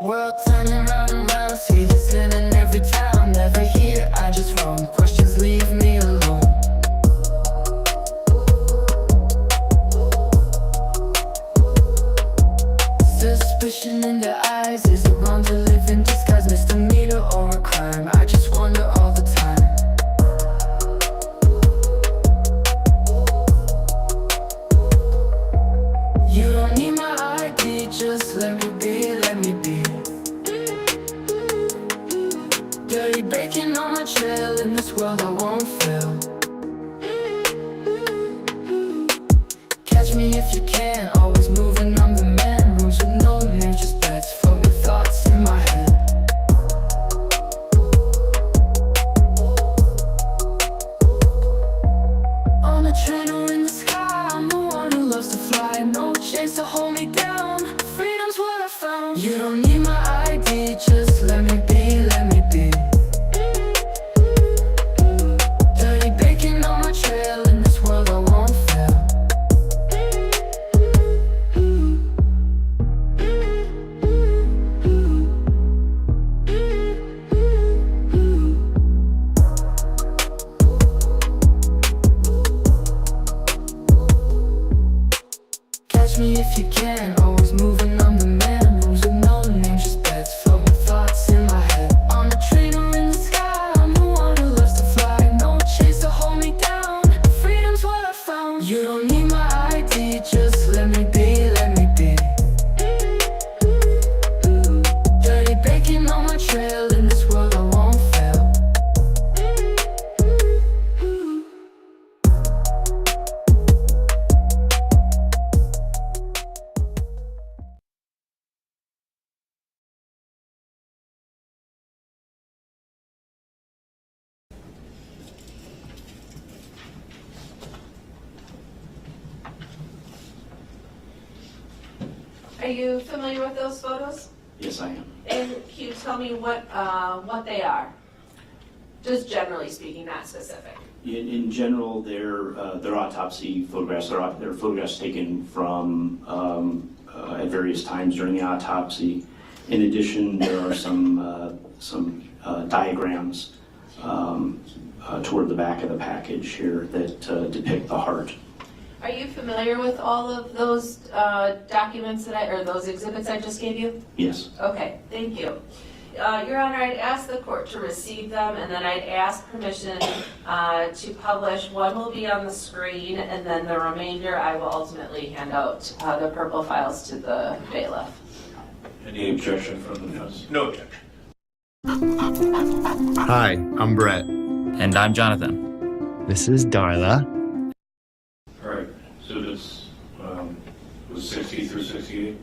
World turning round and round, see this in every town. Never here, I just roam. Questions leave me alone. Suspicion in their eyes, is it wrong to live in disguise? Misdemeanor or a crime? I just wonder all the time. You don't need my ID, just let me be, let me be. Dirty bacon on my trail, in this world I won't fail. Catch me if you can, always moving, I'm the man. Rules with no name, just bets from the thoughts in my head. On a train or in the sky, I'm the one who loves to fly. No chains to hold me down, freedom's what I found. You don't need my ID, just let me be, let me be. Dirty bacon on my trail, in this world I won't fail. Catch me if you can, always moving, I'm the man. Rules with no name, just bets from the thoughts in my head. On a train or in the sky, I'm the one who loves to fly. No chains to hold me down, freedom's what I found. You don't need my ID, just let me be, let me be. Dirty bacon on my trail, in this world I won't fail. Are you familiar with those photos? Yes, I am. And can you tell me what they are? Just generally speaking, not specific. In general, they're autopsy photographs. They're photographs taken from at various times during the autopsy. In addition, there are some diagrams toward the back of the package here that depict the heart. Are you familiar with all of those documents or those exhibits I just gave you? Yes. Okay, thank you. Your Honor, I'd ask the court to receive them, and then I'd ask permission to publish. One will be on the screen, and then the remainder I will ultimately hand out the purple files to the bailiff. Any objection from the defense? No objection. Hi, I'm Brett. And I'm Jonathan. This is Darla. All right, so this was 60 through 68?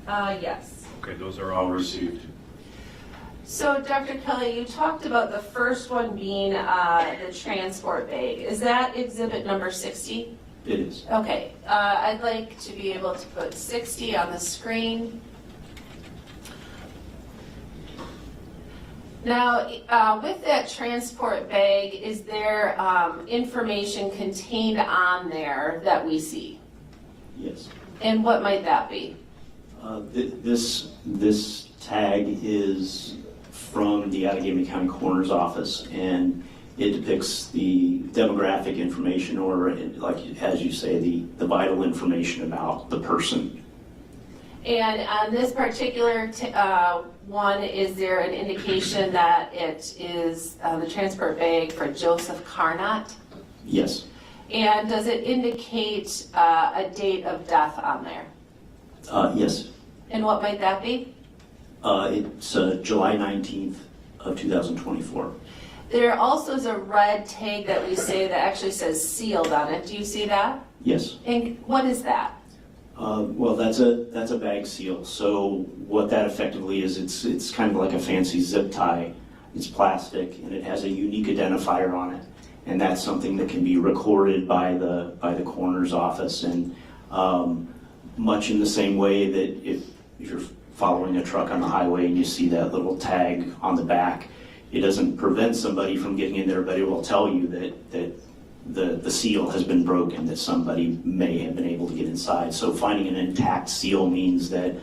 Yes. Okay, those are all received. So, Dr. Kelly, you talked about the first one being the transport bag. Is that exhibit number 60? It is. Okay, I'd like to be able to put 60 on the screen. Now, with that transport bag, is there information contained on there that we see? Yes. And what might that be? This tag is from the Allegheny County Coroner's Office, and it depicts the demographic information, or like as you say, the vital information about the person. And on this particular one, is there an indication that it is the transport bag for Joseph Carnot? Yes. And does it indicate a date of death on there? Yes. And what might that be? It's July 19th of 2024. There also is a red tag that we say that actually says sealed on it. Do you see that? Yes. And what is that? Well, that's a bag seal. So what that effectively is, it's kind of like a fancy zip tie. It's plastic, and it has a unique identifier on it, and that's something that can be recorded by the coroner's office. And much in the same way that if you're following a truck on the highway and you see that little tag on the back, it doesn't prevent somebody from getting in there, but it will tell you that the seal has been broken, that somebody may have been able to get inside. So finding an intact seal means that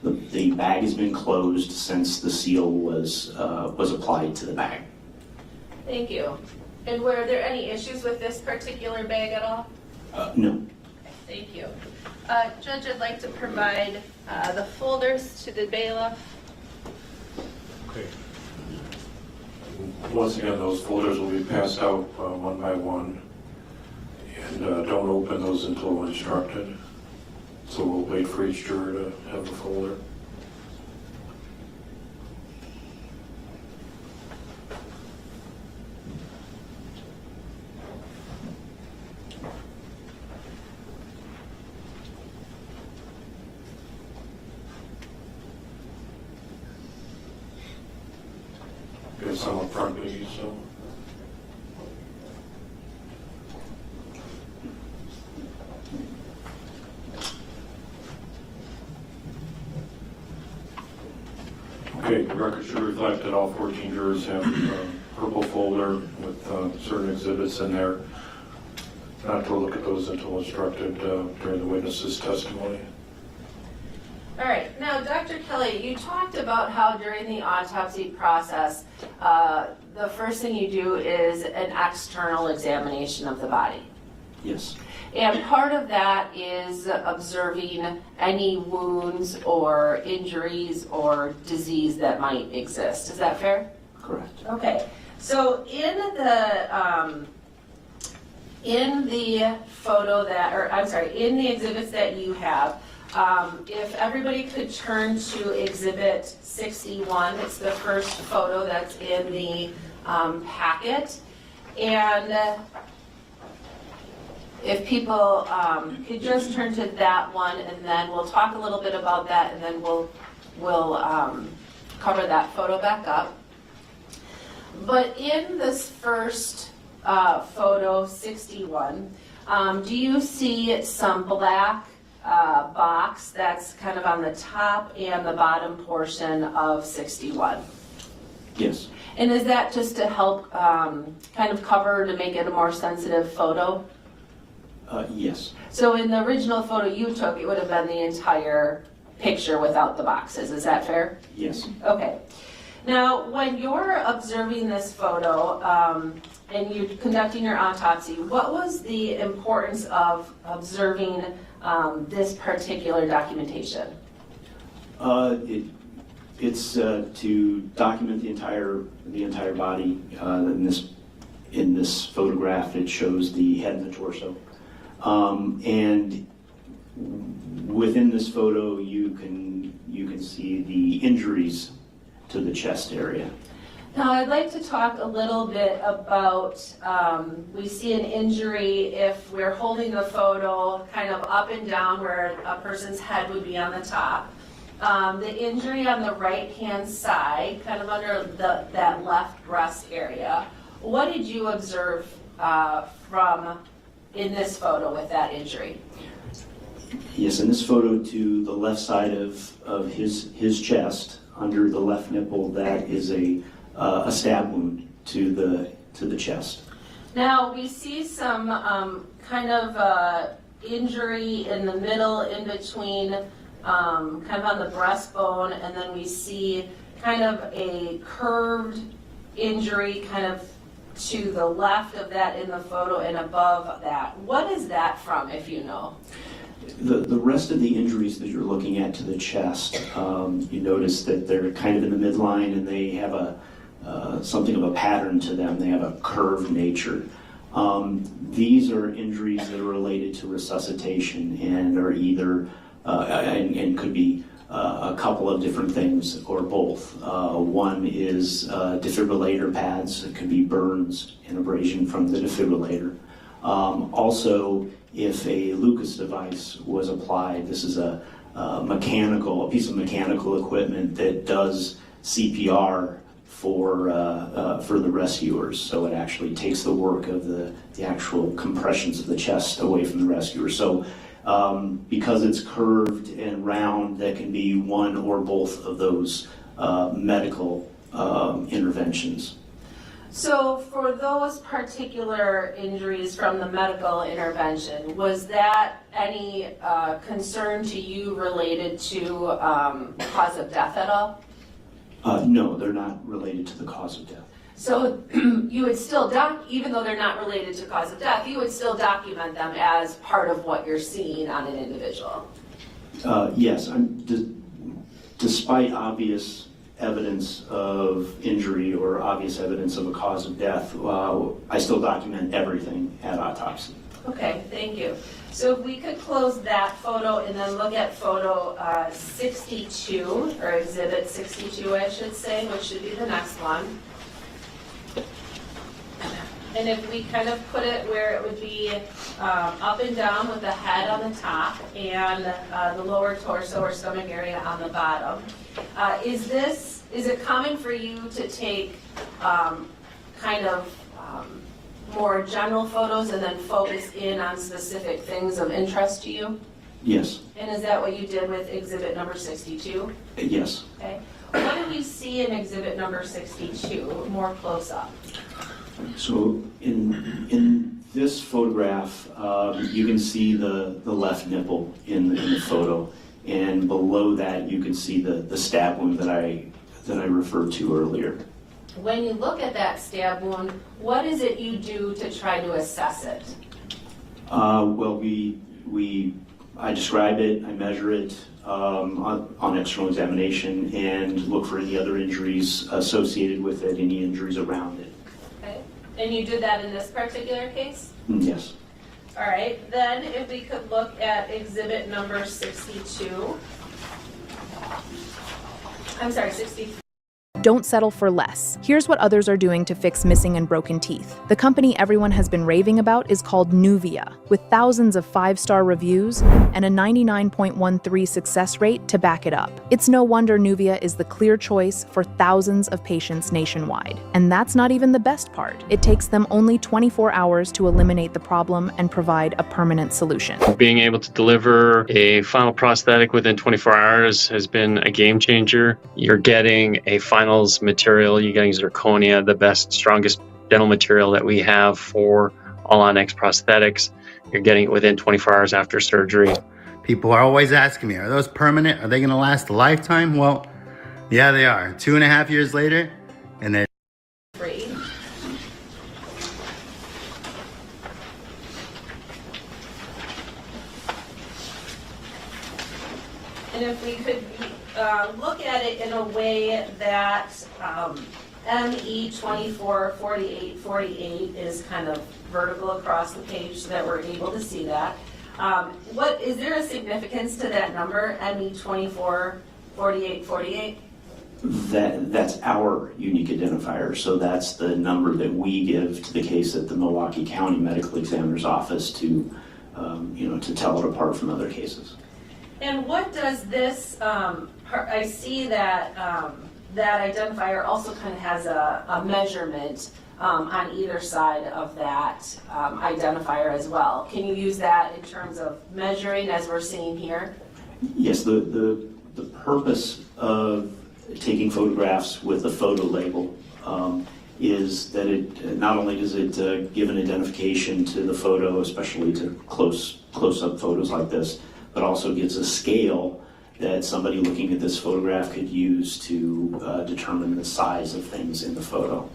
The bag has been closed since the seal was applied to the bag. Thank you. And were there any issues with this particular bag at all? No. Thank you. Judge, I'd like to provide the folders to the bailiff. Okay. Once again, those folders will be passed out one by one. And don't open those until instructed. So we'll wait for each juror to have the folder. Got some up front, please, so. Okay, the record should reflect that all 14 jurors have a purple folder with certain exhibits in there. Not to look at those until instructed during the witness's testimony. All right, now, Dr. Kelly, you talked about how during the autopsy process, the first thing you do is an external examination of the body. Yes. And part of that is observing any wounds or injuries or disease that might exist. Is that fair? Correct. Okay. So in the photo that, or I'm sorry, in the exhibits that you have, if everybody could turn to Exhibit 61, it's the first photo that's in the packet. And if people could just turn to that one, and then we'll talk a little bit about that, and then we'll cover that photo back up. But in this first photo, 61, do you see some black box that's kind of on the top and the bottom portion of 61? Yes. And is that just to help kind of cover, to make it a more sensitive photo? Yes. So in the original photo you took, it would have been the entire picture without the boxes. Is that fair? Yes. Okay. Now, when you're observing this photo and you're conducting your autopsy, what was the importance of observing this particular documentation? It's to document the entire body. In this photograph, it shows the head and the torso. And within this photo, you can see the injuries to the chest area. Now, I'd like to talk a little bit about, we see an injury if we're holding the photo kind of up and down where a person's head would be on the top. The injury on the right-hand side, kind of under that left breast area. What did you observe in this photo with that injury? Yes, in this photo to the left side of his chest, under the left nipple, that is a stab wound to the chest. Now, we see some kind of injury in the middle, in between, kind of on the breastbone, and then we see kind of a curved injury kind of to the left of that in the photo and above that. What is that from, if you know? The rest of the injuries that you're looking at to the chest, you notice that they're kind of in the midline and they have something of a pattern to them. They have a curved nature. These are injuries that are related to resuscitation and are either, and could be a couple of different things or both. One is defibrillator pads. It could be burns and abrasion from the defibrillator. Also, if a Lucas device was applied, this is a piece of mechanical equipment that does CPR for the rescuers. So it actually takes the work of the actual compressions of the chest away from the rescuer. So because it's curved and round, that can be one or both of those medical interventions. So for those particular injuries from the medical intervention, was that any concern to you related to cause of death at all? No, they're not related to the cause of death. So you would still even though they're not related to cause of death, you would still document them as part of what you're seeing on an individual? Yes, despite obvious evidence of injury or obvious evidence of a cause of death, I still document everything at autopsy. Okay, thank you. So if we could close that photo and then look at photo 62, or exhibit 62, I should say, which should be the next one. And if we kind of put it where it would be up and down with the head on the top and the lower torso or stomach area on the bottom. Is it common for you to take kind of more general photos and then focus in on specific things of interest to you? Yes. And is that what you did with exhibit number 62? Yes. Okay. What did you see in exhibit number 62, more close up? So in this photograph, you can see the left nipple in the photo, and below that you can see the stab wound that I referred to earlier. When you look at that stab wound, what is it you do to try to assess it? Well, I describe it, I measure it on external examination, and look for any other injuries associated with it, any injuries around it. Okay. And you did that in this particular case? Yes. All right. Then if we could look at exhibit number 62. I'm sorry, 63. Don't settle for less. Here's what others are doing to fix missing and broken teeth. The company everyone has been raving about is called Nuvia, with thousands of 5-star reviews and a 99.13% success rate to back it up. It's no wonder Nuvia is the clear choice for thousands of patients nationwide. And that's not even the best part. It takes them only 24 hours to eliminate the problem and provide a permanent solution. Being able to deliver a final prosthetic within 24 hours has been a game changer. You're getting a final material, you're getting zirconia, the best, strongest dental material that we have for all Onyx prosthetics. You're getting it within 24 hours after surgery. People are always asking me, are those permanent? Are they going to last a lifetime? Well, yeah, they are. 2.5 years later, and they're Free. And if we could look at it in a way that ME 244848 is kind of vertical across the page so that we're able to see that. What is there a significance to that number, ME 244848? That's our unique identifier. So that's the number that we give to the case at the Milwaukee County Medical Examiner's Office to tell it apart from other cases. And what does this, I see that that identifier also kind of has a measurement on either side of that identifier as well. Can you use that in terms of measuring as we're seeing here? Yes, the purpose of taking photographs with a photo label is that it not only does it give an identification to the photo, especially to close-up photos like this, but also gives a scale that somebody looking at this photograph could use to determine the size of things in the photo.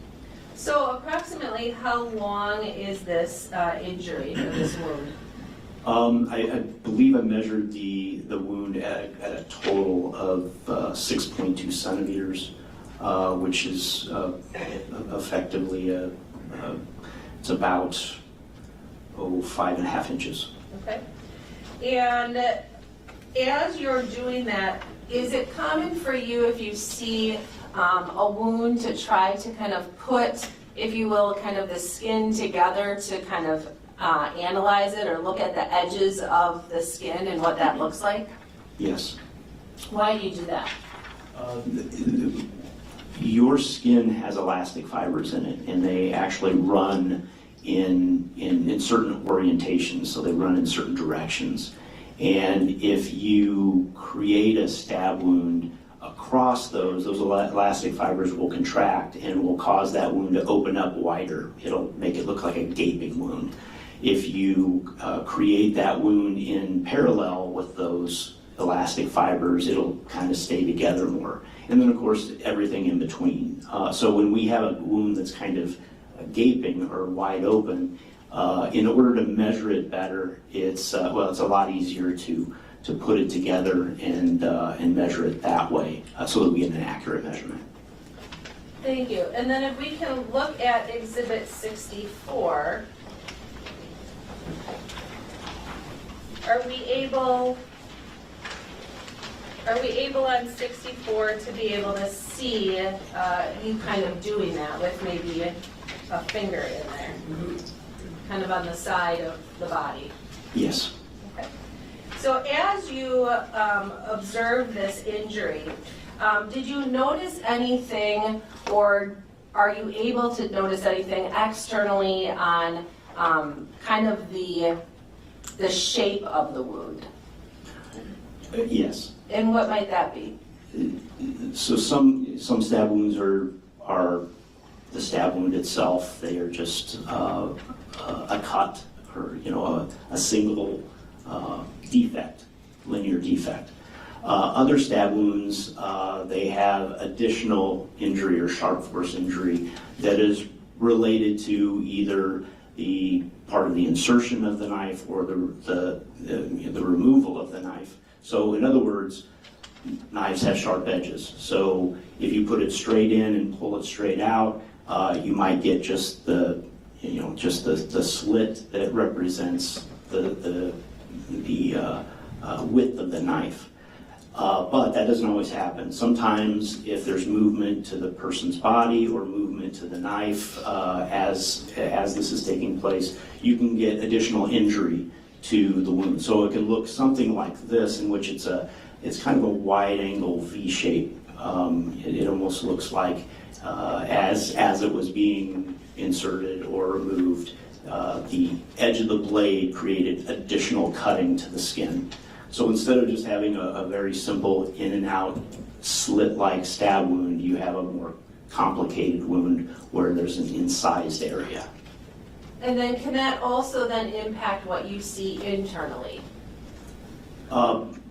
So approximately how long is this injury or this wound? I believe I measured the wound at a total of 6.2 centimeters, which is effectively it's about 5.5 inches. Okay. And as you're doing that, is it common for you if you see a wound to try to kind of put, if you will, kind of the skin together to kind of analyze it or look at the edges of the skin and what that looks like? Yes. Why do you do that? Your skin has elastic fibers in it, and they actually run in certain orientations, so they run in certain directions. And if you create a stab wound across those elastic fibers will contract and will cause that wound to open up wider. It'll make it look like a gaping wound. If you create that wound in parallel with those elastic fibers, it'll kind of stay together more. And then of course, everything in between. So when we have a wound that's kind of gaping or wide open, in order to measure it better, it's a lot easier to put it together and measure it that way, so that we get an accurate measurement. Thank you. And then if we can look at Exhibit 64, are we able on 64 to be able to see you kind of doing that with maybe a finger in there, kind of on the side of the body? Yes. Okay. So as you observed this injury, did you notice anything, or are you able to notice anything externally on kind of the shape of the wound? Yes. And what might that be? So some stab wounds are the stab wound itself. They are just a cut, or a single defect, linear defect. Other stab wounds, they have additional injury or sharp force injury that is related to either the part of the insertion of the knife or the removal of the knife. So in other words, knives have sharp edges. So if you put it straight in and pull it straight out, you might get just the slit that represents the width of the knife. But that doesn't always happen. Sometimes if there's movement to the person's body or movement to the knife as this is taking place, you can get additional injury to the wound. So it can look something like this, in which it's kind of a wide angle V shape. It almost looks like as it was being inserted or removed, the edge of the blade created additional cutting to the skin. So instead of just having a very simple in and out slit-like stab wound, you have a more complicated wound where there's an incised area. And then can that also then impact what you see internally?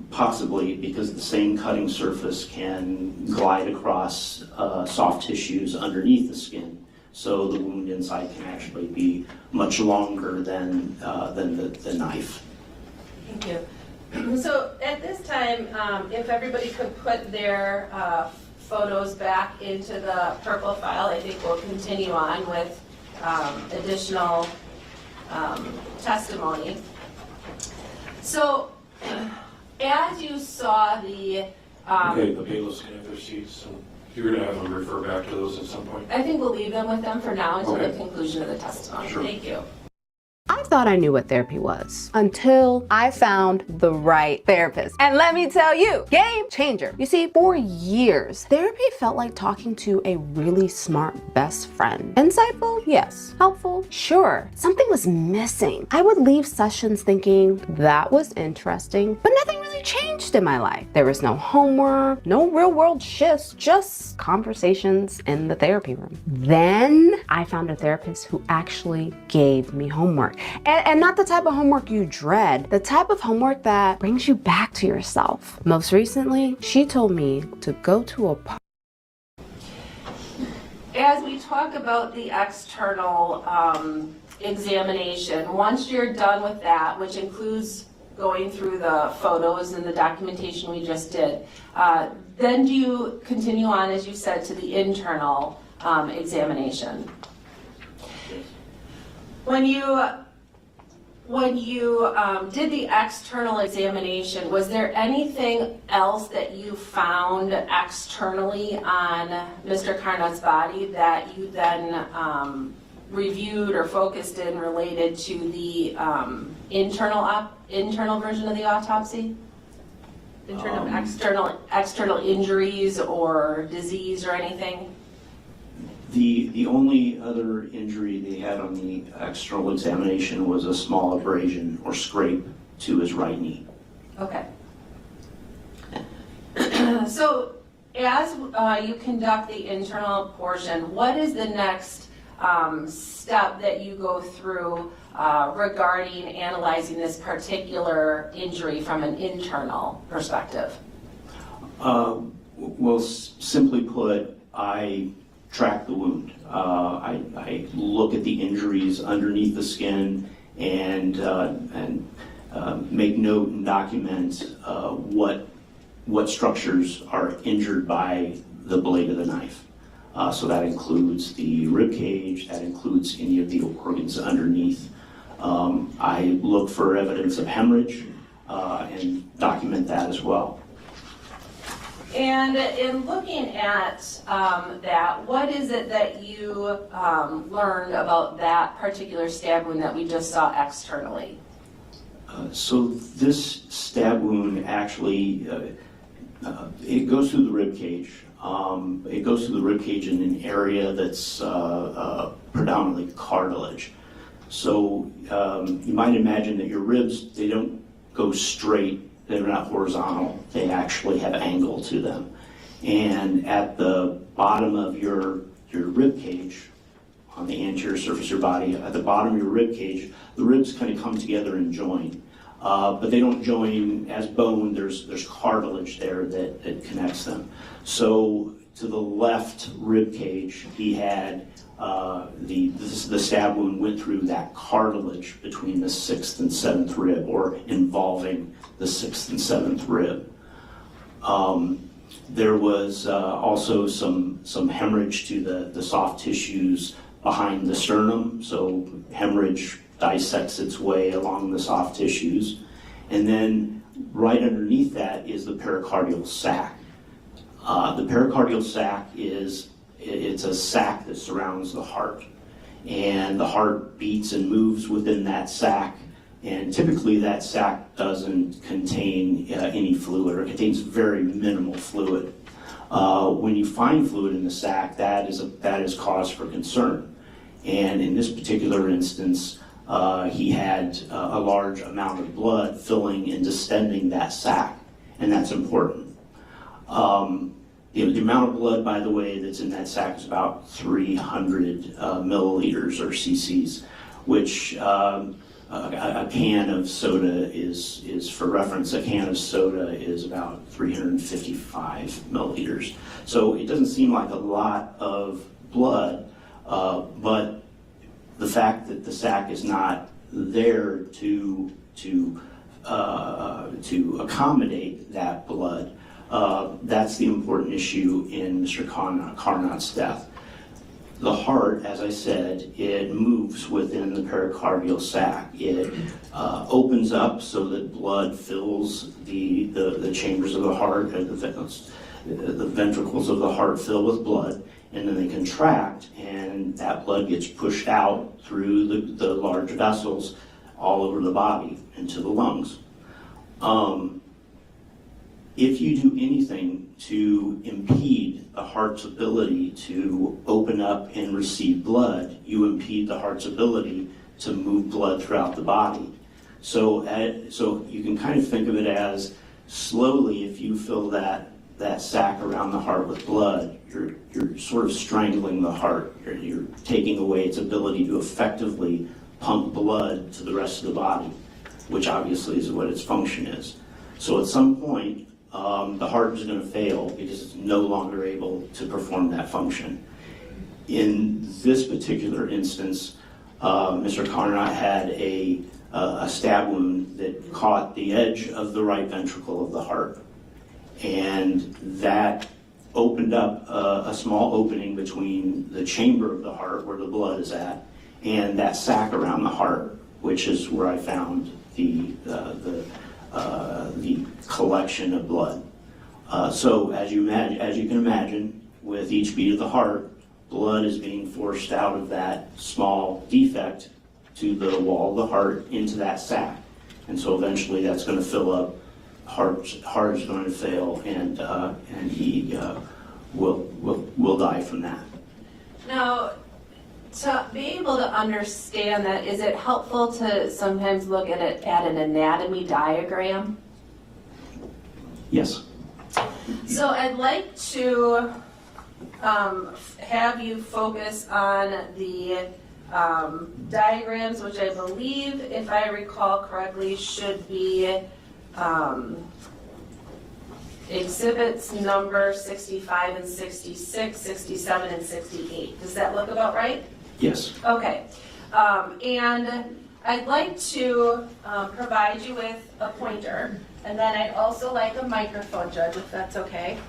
Possibly, because the same cutting surface can glide across soft tissues underneath the skin. So the wound inside can actually be much longer than the knife. Thank you. So at this time, if everybody could put their photos back into the purple file, I think we'll continue on with additional testimony. So as you saw the... Okay, the bailiffs can have their seats, and you're going to have them refer back to those at some point? I think we'll leave them with them for now until Okay. the conclusion of the testimony. Sure. Thank you. I thought I knew what therapy was until I found the right therapist. And let me tell you, game changer. You see, for years, therapy felt like talking to a really smart best friend. Insightful? Yes. Helpful? Sure. Something was missing. I would leave sessions thinking that was interesting, but nothing really changed in my life. There was no homework, no real world shifts, just conversations in the therapy room. Then I found a therapist who actually gave me homework. And not the type of homework you dread, the type of homework that brings you back to yourself. Most recently, she told me to go to a park. As we talk about the external examination, once you're done with that, which includes going through the photos and the documentation we just did, then do you continue on, as you said, to the internal examination? When you did the external examination, was there anything else that you found externally on Mr. Carnot's body that you then reviewed or focused in related to the internal version of the autopsy? In terms of external injuries or disease or anything? The only other injury they had on the external examination was a small abrasion or scrape to his right knee. Okay. So as you conduct the internal portion, what is the next step that you go through regarding analyzing this particular injury from an internal perspective? Well, simply put, I track the wound. I look at the injuries underneath the skin and make note and document what structures are injured by the blade of the knife. So that includes the rib cage, that includes any of the organs underneath. I look for evidence of hemorrhage and document that as well. And in looking at that, what is it that you learned about that particular stab wound that we just saw externally? So this stab wound actually, it goes through the rib cage. It goes through the rib cage in an area that's predominantly cartilage. So you might imagine that your ribs, they don't go straight. They're not horizontal. They actually have angle to them. And at the bottom of your rib cage, on the anterior surface of your body, at the bottom of your rib cage, the ribs kind of come together and join. But they don't join as bone. There's cartilage there that connects them. So to the left rib cage, he had the stab wound went through that cartilage between the 6th and 7th rib, or involving the 6th and 7th rib. There was also some hemorrhage to the soft tissues behind the sternum. So hemorrhage dissects its way along the soft tissues. And then right underneath that is the pericardial sac. The pericardial sac it's a sac that surrounds the heart. And the heart beats and moves within that sac. And typically that sac doesn't contain any fluid, or contains very minimal fluid. When you find fluid in the sac, that is cause for concern. And in this particular instance, he had a large amount of blood filling and distending that sac, and that's important. The amount of blood, by the way, that's in that sac is about 300 milliliters or cc's, which a can of soda is, for reference, a can of soda is about 355 milliliters. So it doesn't seem like a lot of blood, but the fact that the sac is not there to accommodate that blood, that's the important issue in Mr. Carnot's death. The heart, as I said, it moves within the pericardial sac. It opens up so that blood fills the chambers of the heart, and the ventricles of the heart fill with blood, and then they contract, and that blood gets pushed out through the large vessels all over the body into the lungs. If you do anything to impede the heart's ability to open up and receive blood, you impede the heart's ability to move blood throughout the body. So you can kind of think of it as, slowly, if you fill that sac around the heart with blood, you're sort of strangling the heart. You're taking away its ability to effectively pump blood to the rest of the body, which obviously is what its function is. So at some point, the heart is going to fail because it's no longer able to perform that function. In this particular instance, Mr. Carnot had a stab wound that caught the edge of the right ventricle of the heart, and that opened up a small opening between the chamber of the heart, where the blood is at, and that sac around the heart, which is where I found the collection of blood. So as you can imagine, with each beat of the heart, blood is being forced out of that small defect to the wall of the heart into that sac. And so eventually that's going to fill up, heart is going to fail, and he will die from that. Now, to be able to understand that, is it helpful to sometimes look at it at an anatomy diagram? Yes. So I'd like to have you focus on the diagrams, which I believe, if I recall correctly, should be exhibits number 65 and 66, 67 and 68. Does that look about right? Yes. Okay. And I'd like to provide you with a pointer, and then I'd also like a microphone, Judge, if that's okay.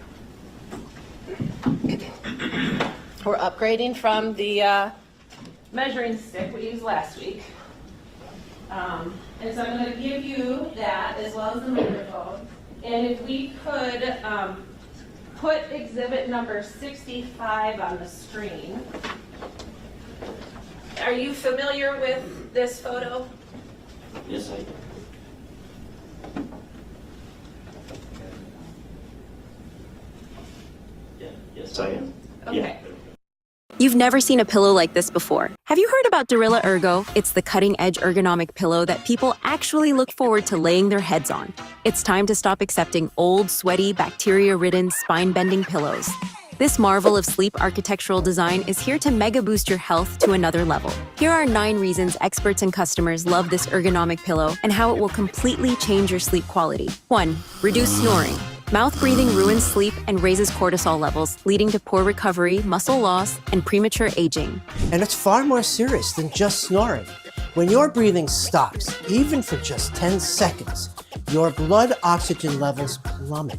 We're upgrading from the measuring stick we used last week. And so I'm going to give you that as well as the microphone. And if we could put exhibit number 65 on the screen. Are you familiar with this photo? Yes, I am. Yes, I am. Okay. Yeah. You've never seen a pillow like this before. Have you heard about Dorilla Ergo? It's the cutting-edge ergonomic pillow that people actually look forward to laying their heads on. It's time to stop accepting old, sweaty, bacteria-ridden, spine-bending pillows. This marvel of sleep architectural design is here to mega boost your health to another level. Here are 9 reasons experts and customers love this ergonomic pillow and how it will completely change your sleep quality. 1. Reduce snoring. Mouth breathing ruins sleep and raises cortisol levels, leading to poor recovery, muscle loss, and premature aging. And it's far more serious than just snoring. When your breathing stops, even for just 10 seconds, your blood oxygen levels plummet,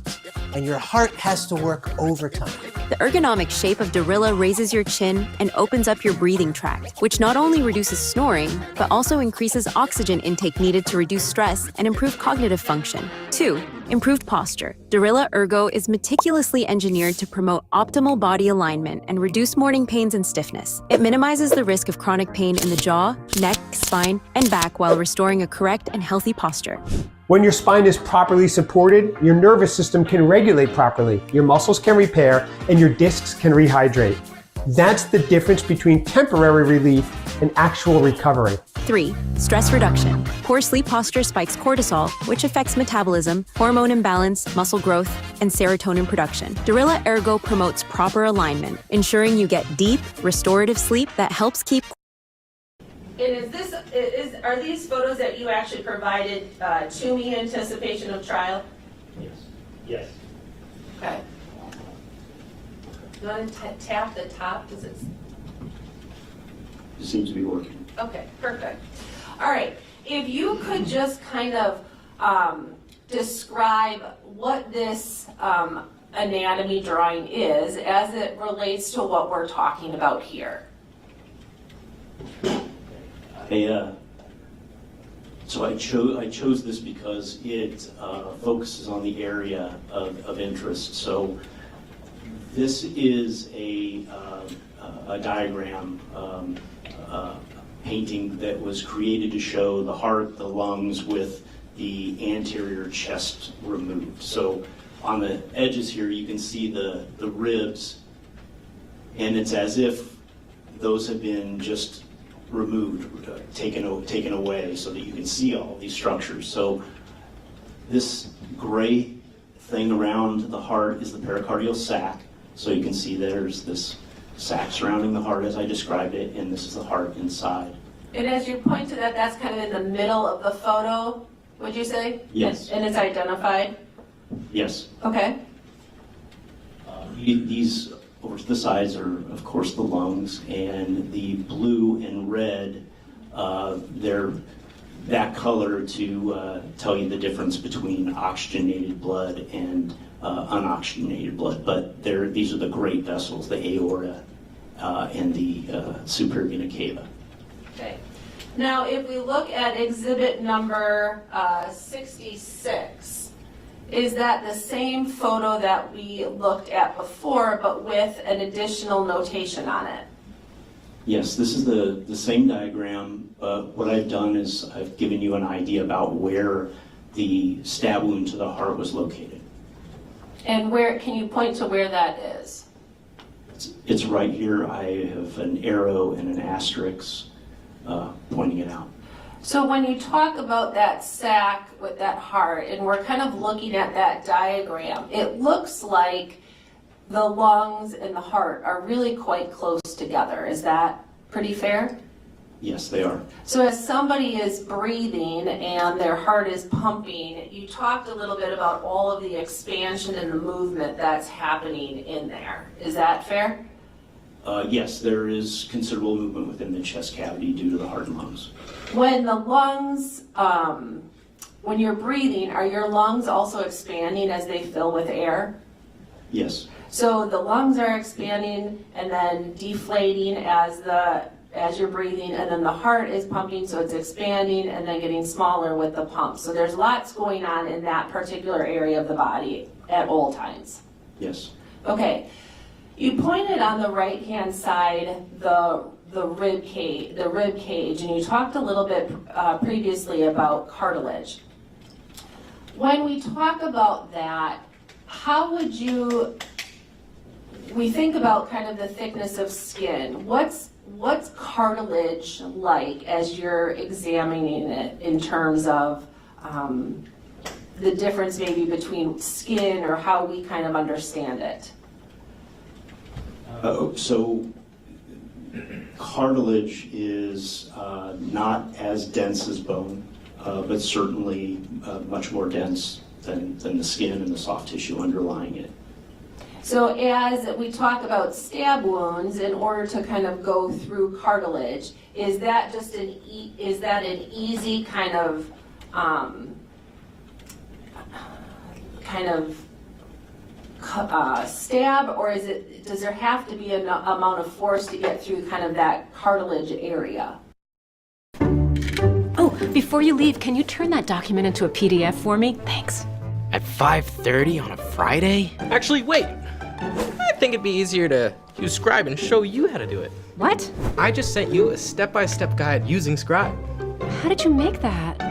and your heart has to work overtime. The ergonomic shape of Dorilla raises your chin and opens up your breathing tract, which not only reduces snoring, but also increases oxygen intake needed to reduce stress and improve cognitive function. 2. Improved posture. Dorilla Ergo is meticulously engineered to promote optimal body alignment and reduce morning pains and stiffness. It minimizes the risk of chronic pain in the jaw, neck, spine, and back while restoring a correct and healthy posture. When your spine is properly supported, your nervous system can regulate properly, your muscles can repair, and your discs can rehydrate. That's the difference between temporary relief and actual recovery. 3. Stress reduction. Poor sleep posture spikes cortisol, which affects metabolism, hormone imbalance, muscle growth, and serotonin production. Dorilla Ergo promotes proper alignment, ensuring you get deep, restorative sleep that helps keep. And are these photos that you actually provided to me in anticipation of trial? Yes. Yes. Okay. You want to tap the top? Does it? It seems to be working. Okay, perfect. All right. If you could just kind of describe what this anatomy drawing is as it relates to what we're talking about here. So I chose this because it focuses on the area of interest. So this is a diagram painting that was created to show the heart, the lungs with the anterior chest removed. So on the edges here you can see the ribs, and it's as if those have been just removed, taken away, so that you can see all these structures. So this gray thing around the heart is the pericardial sac. So you can see there's this sac surrounding the heart as I described it, and this is the heart inside. And as you point to that, that's kind of in the middle of the photo, would you say? Yes. And it's identified? Yes. Okay. These over to the sides are, of course, the lungs, and the blue and red, they're that color to tell you the difference between oxygenated blood and unoxygenated blood. But these are the great vessels, the aorta and the superior vena cava. Okay. Now, if we look at exhibit number 66, is that the same photo that we looked at before, but with an additional notation on it? Yes, this is the same diagram. What I've done is I've given you an idea about where the stab wound to the heart was located. And where, can you point to where that is? It's right here. I have an arrow and an asterisk pointing it out. So when you talk about that sac with that heart, and we're kind of looking at that diagram, it looks like the lungs and the heart are really quite close together. Is that pretty fair? Yes, they are. So as somebody is breathing and their heart is pumping, you talked a little bit about all of the expansion and the movement that's happening in there. Is that fair? Yes, there is considerable movement within the chest cavity due to the heart and lungs. When the lungs, when you're breathing, are your lungs also expanding as they fill with air? Yes. So the lungs are expanding and then deflating as you're breathing, and then the heart is pumping, so it's expanding and then getting smaller with the pump. So there's lots going on in that particular area of the body at all times. Yes. Okay. You pointed on the right-hand side the rib cage, and you talked a little bit previously about cartilage. When we talk about that, how would we think about kind of the thickness of skin? What's cartilage like as you're examining it in terms of the difference maybe between skin or how we kind of understand it? So cartilage is not as dense as bone, but certainly much more dense than the skin and the soft tissue underlying it. So as we talk about stab wounds, in order to kind of go through cartilage, is that just an easy kind of stab, or does there have to be an amount of force to get through kind of that cartilage area? Oh, before you leave, can you turn that document into a PDF for me? Thanks. At 5:30 on a Friday? Actually, wait. I think it'd be easier to use Scribe and show you how to do it. What? I just sent you a step-by-step guide using Scribe. How did you make that?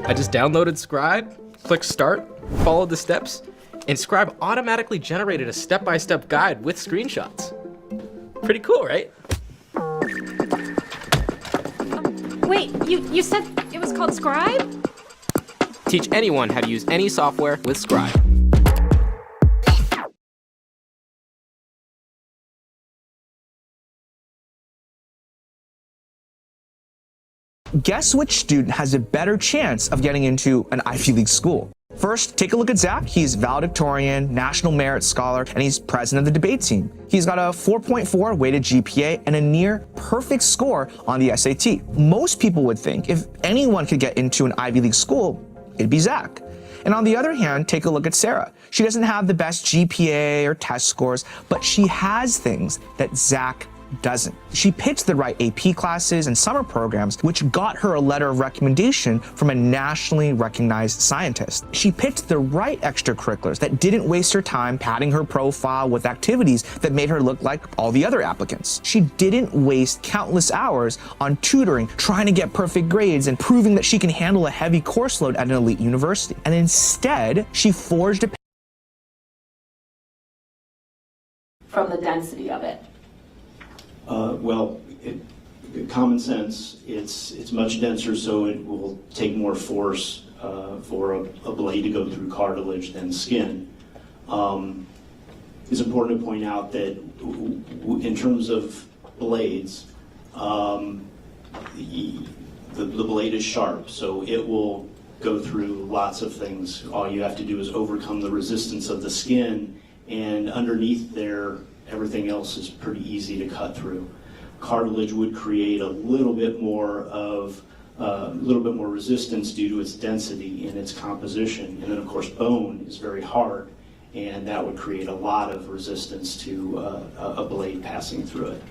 I just downloaded Scribe, clicked Start, followed the steps, and Scribe automatically generated a step-by-step guide with screenshots. Pretty cool, right? Wait, you said it was called Scribe? Teach anyone how to use any software with Scribe. Guess which student has a better chance of getting into an Ivy League school? First, take a look at Zach. He's valedictorian, National Merit Scholar, and he's president of the debate team. He's got a 4.4 weighted GPA and a near perfect score on the SAT. Most people would think if anyone could get into an Ivy League school, it'd be Zach. And on the other hand, take a look at Sarah. She doesn't have the best GPA or test scores, but she has things that Zach doesn't. She picked the right AP classes and summer programs, which got her a letter of recommendation from a nationally recognized scientist. She picked the right extracurriculars that didn't waste her time padding her profile with activities that made her look like all the other applicants. She didn't waste countless hours on tutoring, trying to get perfect grades and proving that she can handle a heavy course load at an elite university. And instead, she forged a From the density of it. Common sense, it's much denser, so it will take more force for a blade to go through cartilage than skin. It's important to point out that in terms of blades, the blade is sharp, so it will go through lots of things. All you have to do is overcome the resistance of the skin, and underneath there, everything else is pretty easy to cut through. Cartilage would create a little bit more resistance due to its density and its composition. And then of course bone is very hard, and that would create a lot of resistance to a blade passing through it.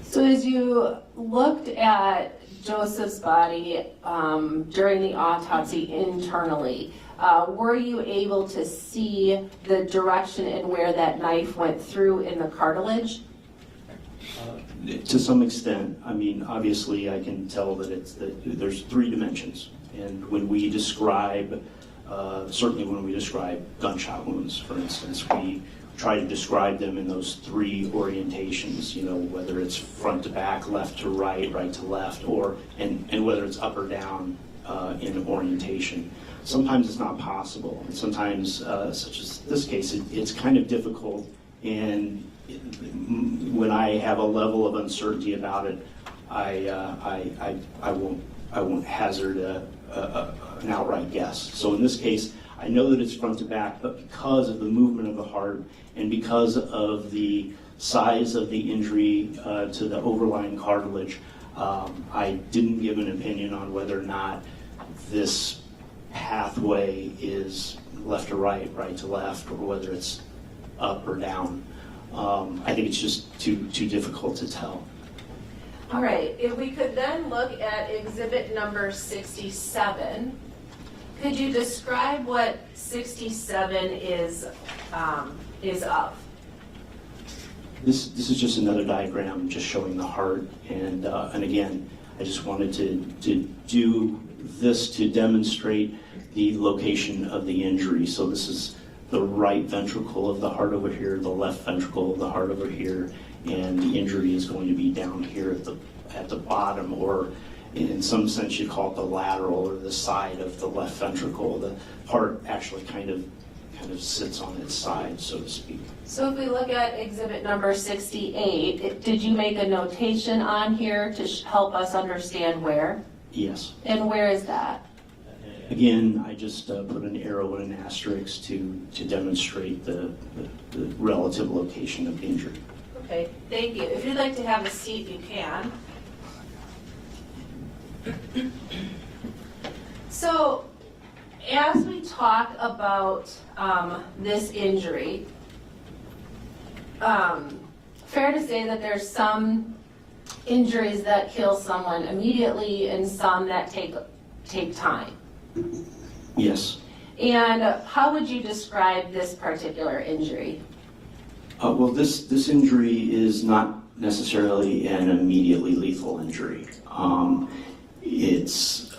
So as you looked at Joseph's body during the autopsy internally, were you able to see the direction and where that knife went through in the cartilage? To some extent. I mean, obviously I can tell that there's 3 dimensions. And when we describe, certainly when we describe gunshot wounds, for instance, try to describe them in those three orientations, you know, whether it's front to back, left to right, right to left, and whether it's up or down in orientation. Sometimes it's not possible, and sometimes, such as this case, it's kind of difficult, and when I have a level of uncertainty about it, I won't hazard an outright guess. So in this case, I know that it's front to back, but because of the movement of the heart and because of the size of the injury to the overlying cartilage, I didn't give an opinion on whether or not this pathway is left to right, right to left, or whether it's up or down. I think it's just too difficult to tell. All right, if we could then look at exhibit number 67. Could you describe what 67 is of? This is just another diagram just showing the heart, and again, I just wanted to do this to demonstrate the location of the injury. So this is the right ventricle of the heart over here, the left ventricle of the heart over here, and the injury is going to be down here at the bottom, or in some sense you call it the lateral or the side of the left ventricle. The heart actually kind of sits on its side, so to speak. So if we look at exhibit number 68, did you make a notation on here to help us understand where? Yes. And where is that? Again, I just put an arrow and an asterisk to demonstrate the relative location of injury. Okay, thank you. If you'd like to have a seat, you can. So, as we talk about this injury, fair to say that there's some injuries that kill someone immediately and some that take time. Yes. And how would you describe this particular injury? Well, this injury is not necessarily an immediately lethal injury. It's,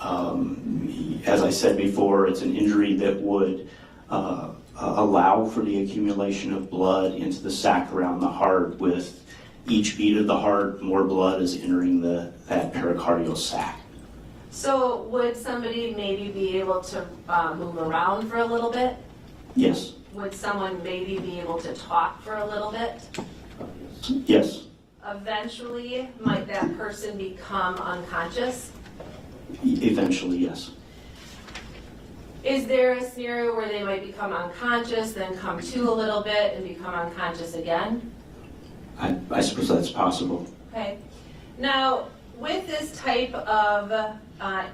as I said before, it's an injury that would allow for the accumulation of blood into the sac around the heart. With each beat of the heart, more blood is entering that pericardial sac. So would somebody maybe be able to move around for a little bit? Yes. Would someone maybe be able to talk for a little bit? Yes. Eventually, might that person become unconscious? Eventually, yes. Is there a scenario where they might become unconscious, then come to a little bit and become unconscious again? I suppose that's possible. Okay. Now, with this type of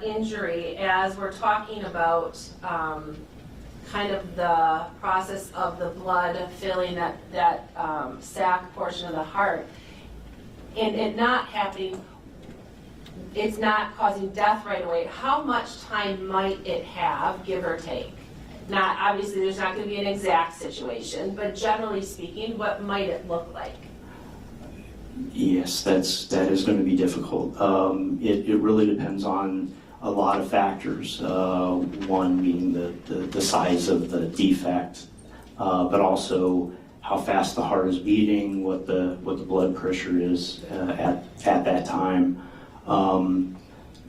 injury, as we're talking about kind of the process of the blood filling that sac portion of the heart, and it not happening, it's not causing death right away, how much time might it have, give or take? Not, obviously there's not going to be an exact situation, but generally speaking, what might it look like? Yes, that is going to be difficult. It really depends on a lot of factors. One being the size of the defect, but also how fast the heart is beating, what the blood pressure is at that time.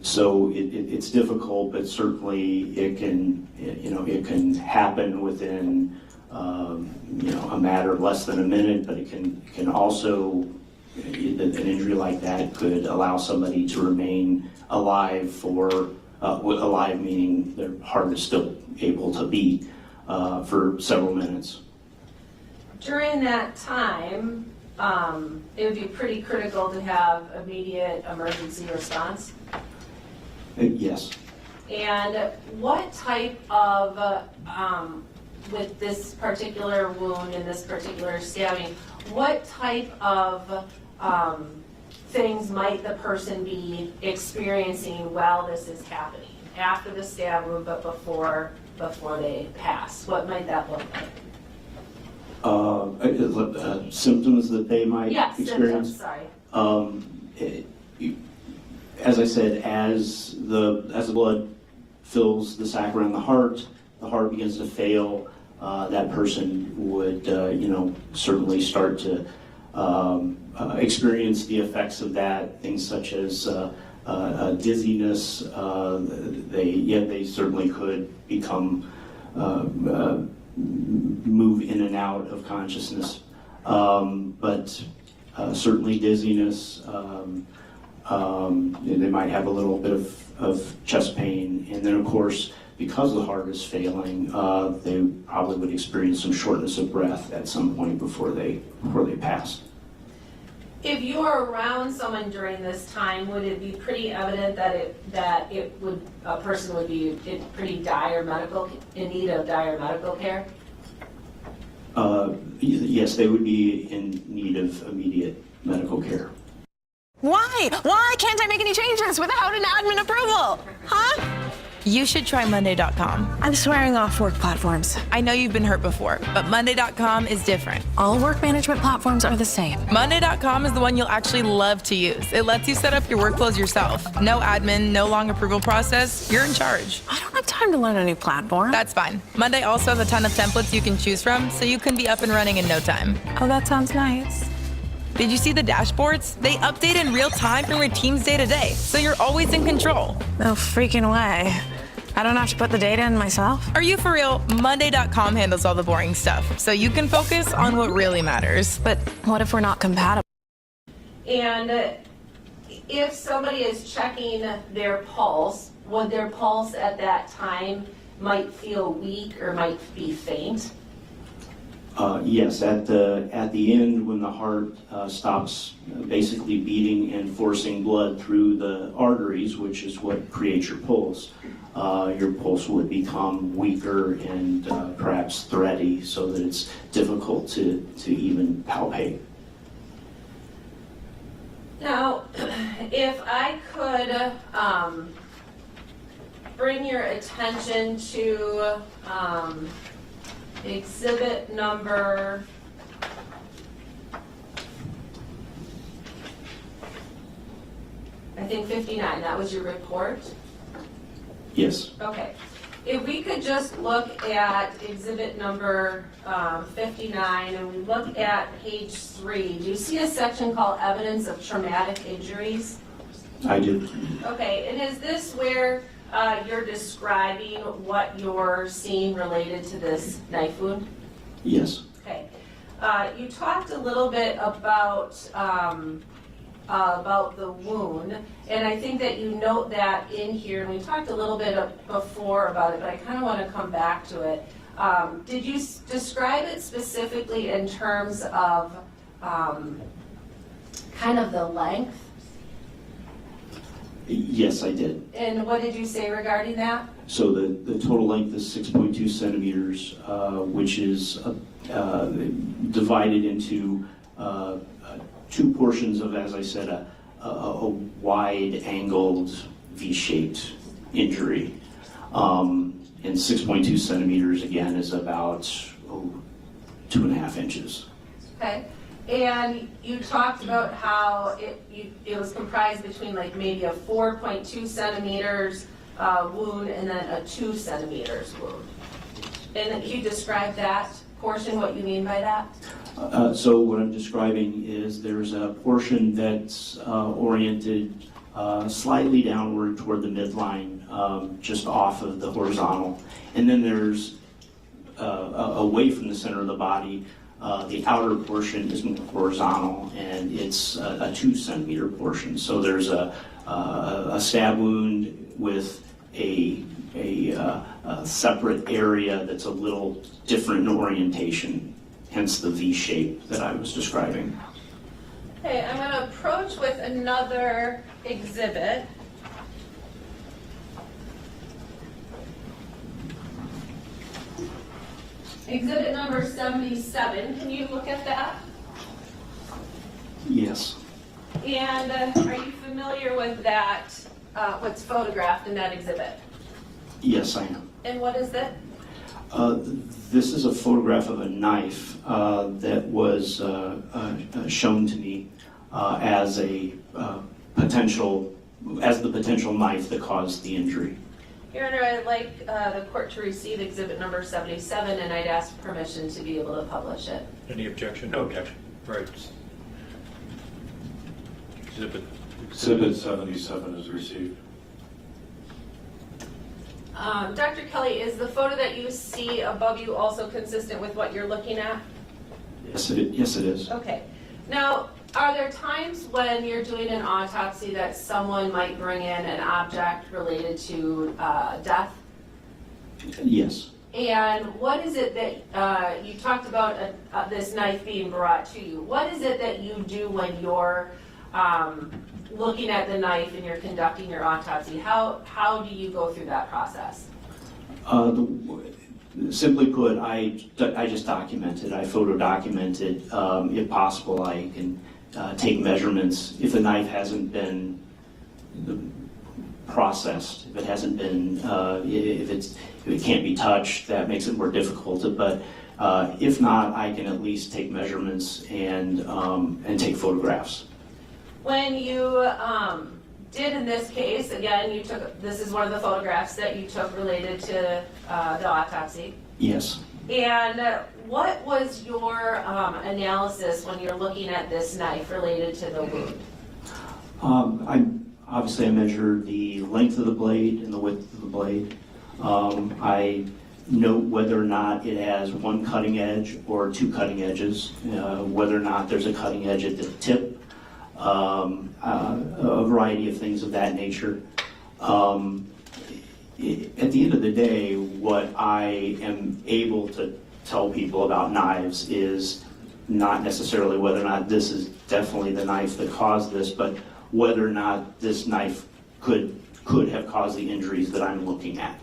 So it's difficult, but certainly it can happen within a matter of less than a minute. But it can also, an injury like that could allow somebody to remain alive alive meaning their heart is still able to beat for several minutes. During that time, it would be pretty critical to have immediate emergency response. Yes. And what type of, with this particular wound and this particular stabbing, what type of things might the person be experiencing while this is happening? After the stab wound, but before they pass? What might that look like? Symptoms that they might experience? Sorry. As I said, as the blood fills the sac around the heart begins to fail. that person would, certainly start to experience the effects of that, things such as dizziness. They certainly could become, move in and out of consciousness. But certainly dizziness, they might have a little bit of chest pain, and then of course, because the heart is failing, they probably would experience some shortness of breath at some point before they pass. If you are around someone during this time, would it be pretty evident that a person would be in pretty in need of dire medical care? Yes, they would be in need of immediate medical care. Why? Why can't I make any changes without an admin approval? Huh? You should try Monday.com. I'm swearing off work platforms. I know you've been hurt before, but Monday.com is different. All work management platforms are the same. Monday.com is the one you'll actually love to use. It lets you set up your workflows yourself. No admin, no long approval process. You're in charge. I don't have time to learn a new platform. That's fine. Monday also has a ton of templates you can choose from, so you can be up and running in no time. Oh, that sounds nice. Did you see the dashboards? They update in real time from your team's day to day, so you're always in control. No freaking way. I don't have to put the data in myself? Are you for real? Monday.com handles all the boring stuff, so you can focus on what really matters. But what if we're not compatible? And if somebody is checking their pulse, would their pulse at that time might feel weak or might be faint? Yes, at the end when the heart stops basically beating and forcing blood through the arteries, which is what creates your pulse would become weaker and perhaps thready, so that it's difficult to even palpate. Now, if I could bring your attention to exhibit number I think 59, that was your report? Yes. Okay. If we could just look at exhibit number 59 and we look at page 3, do you see a section called evidence of traumatic injuries? I do. Okay, and is this where you're describing what you're seeing related to this knife wound? Yes. Okay. You talked a little bit about the wound, and I think that you note that in here, and we talked a little bit before about it, but I kind of want to come back to it. Did you describe it specifically in terms of kind of the length? Yes, I did. And what did you say regarding that? So the total length is 6.2 centimeters, which is divided into two portions of, as I said, a wide-angled V-shaped injury. And 6.2 centimeters, again, is about 2.5 inches. Okay. And you talked about how it was comprised between like maybe a 4.2 centimeters wound and then a 2 centimeters wound. And can you describe that portion, what you mean by that? So what I'm describing is there's a portion that's oriented slightly downward toward the midline, just off of the horizontal. And then there's away from the center of the body, the outer portion is more horizontal, and it's a 2 centimeter portion. So there's a stab wound with a separate area that's a little different in orientation, hence the V shape that I was describing. Okay, I'm going to approach with another exhibit. Exhibit number 77, can you look at that? Yes. And are you familiar with that, what's photographed in that exhibit? Yes, I am. And what is it? This is a photograph of a knife that was shown to me as the potential knife that caused the injury. Your Honor, I'd like the court to receive exhibit number 77, and I'd ask permission to be able to publish it. Any objection? No objection. Right. Exhibit 77 is received. Dr. Kelly, is the photo that you see above you also consistent with what you're looking at? Yes, it is. Okay. Now, are there times when you're doing an autopsy that someone might bring in an object related to death? Yes. And what is it that you talked about this knife being brought to you? What is it that you do when you're looking at the knife and you're conducting your autopsy? How do you go through that process? Simply put, I just document it. I photo document it. If possible, I can take measurements. If the knife hasn't been processed, if it hasn't been, if it can't be touched, that makes it more difficult. But if not, I can at least take measurements and take photographs. When you did in this case, again, this is one of the photographs that you took related to the autopsy. Yes. And what was your analysis when you're looking at this knife related to the wound? I measured the length of the blade and the width of the blade. I note whether or not it has one cutting edge or two cutting edges, whether or not there's a cutting edge at the tip, a variety of things of that nature. At the end of the day, what I am able to tell people about knives is not necessarily whether or not this is definitely the knife that caused this, but whether or not this knife could have caused the injuries that I'm looking at.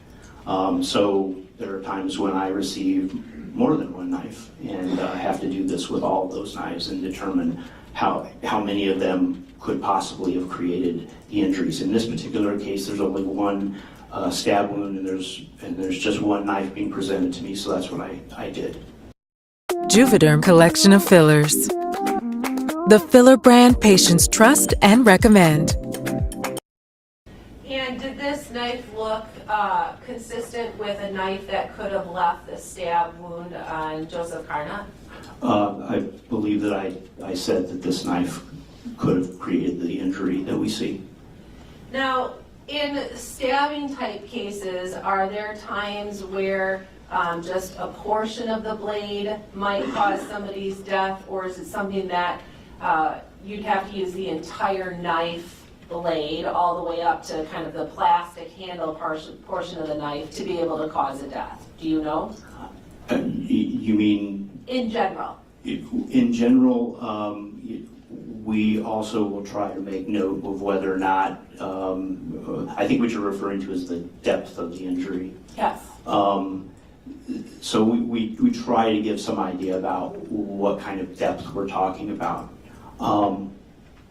So there are times when I receive more than one knife, and I have to do this with all of those knives and determine how many of them could possibly have created the injuries. In this particular case, there's only one stab wound, and there's just one knife being presented to me, so that's what I did. Juvederm collection of fillers. The filler brand patients trust and recommend. And did this knife look consistent with a knife that could have left the stab wound on Joseph Carnot? I believe that I said that this knife could have created the injury that we see. Now, in stabbing type cases, are there times where just a portion of the blade might cause somebody's death, or is it something that you'd have to use the entire knife blade all the way up to kind of the plastic handle portion of the knife to be able to cause a death? Do you know? You mean? In general. In general, we also will try to make note of whether or not, I think what you're referring to is the depth of the injury. Yes. So we try to give some idea about what kind of depth we're talking about.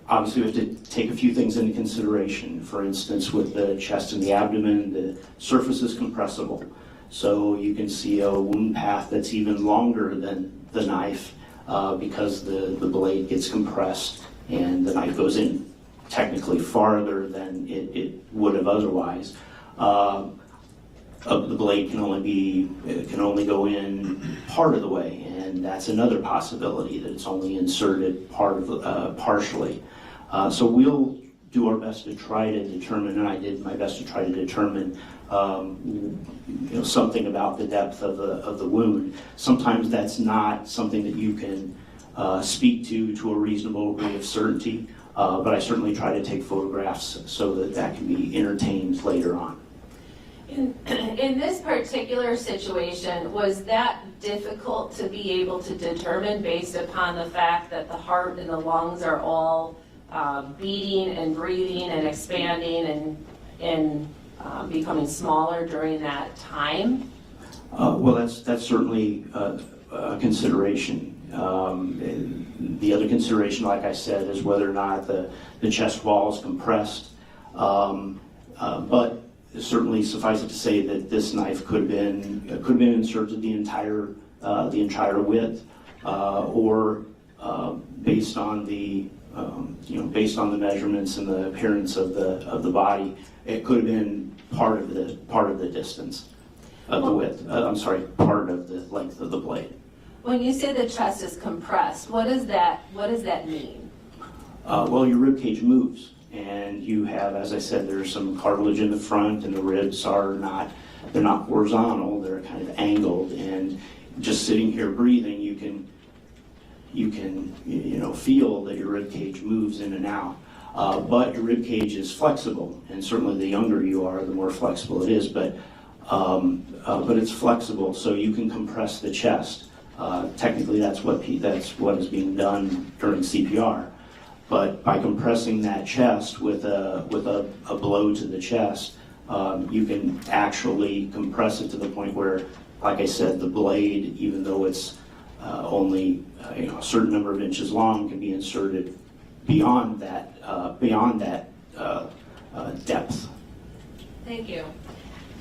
Obviously, we have to take a few things into consideration. For instance, with the chest and the abdomen, the surface is compressible. So you can see a wound path that's even longer than the knife because the blade gets compressed and the knife goes in technically farther than it would have otherwise. The blade can only go in part of the way, and that's another possibility, that it's only inserted partially. So we'll do our best to try to determine, and I did my best to try to determine something about the depth of the wound. Sometimes that's not something that you can speak to a reasonable degree of certainty, but I certainly try to take photographs so that can be entertained later on. In this particular situation, was that difficult to be able to determine based upon the fact that the heart and the lungs are all beating and breathing and expanding and becoming smaller during that time? Well, that's certainly a consideration. The other consideration, like I said, is whether or not the chest wall is compressed. But certainly suffice it to say that this knife could have been inserted the entire width, or based on the based on the measurements and the appearance of the body, it could have been part of the distance of the width. Part of the length of the blade. When you say the chest is compressed, what does that mean? Well, your rib cage moves, and you have, as I said, there's some cartilage in the front, and the ribs they're not horizontal, they're kind of angled, and just sitting here breathing, you can feel that your rib cage moves in and out. But your rib cage is flexible, and certainly the younger you are, the more flexible it is. But it's flexible, so you can compress the chest. Technically, that's what is being done during CPR. But by compressing that chest with a blow to the chest, you can actually compress it to the point where, like I said, the blade, even though it's only a certain number of inches long, can be inserted beyond that depth. Thank you.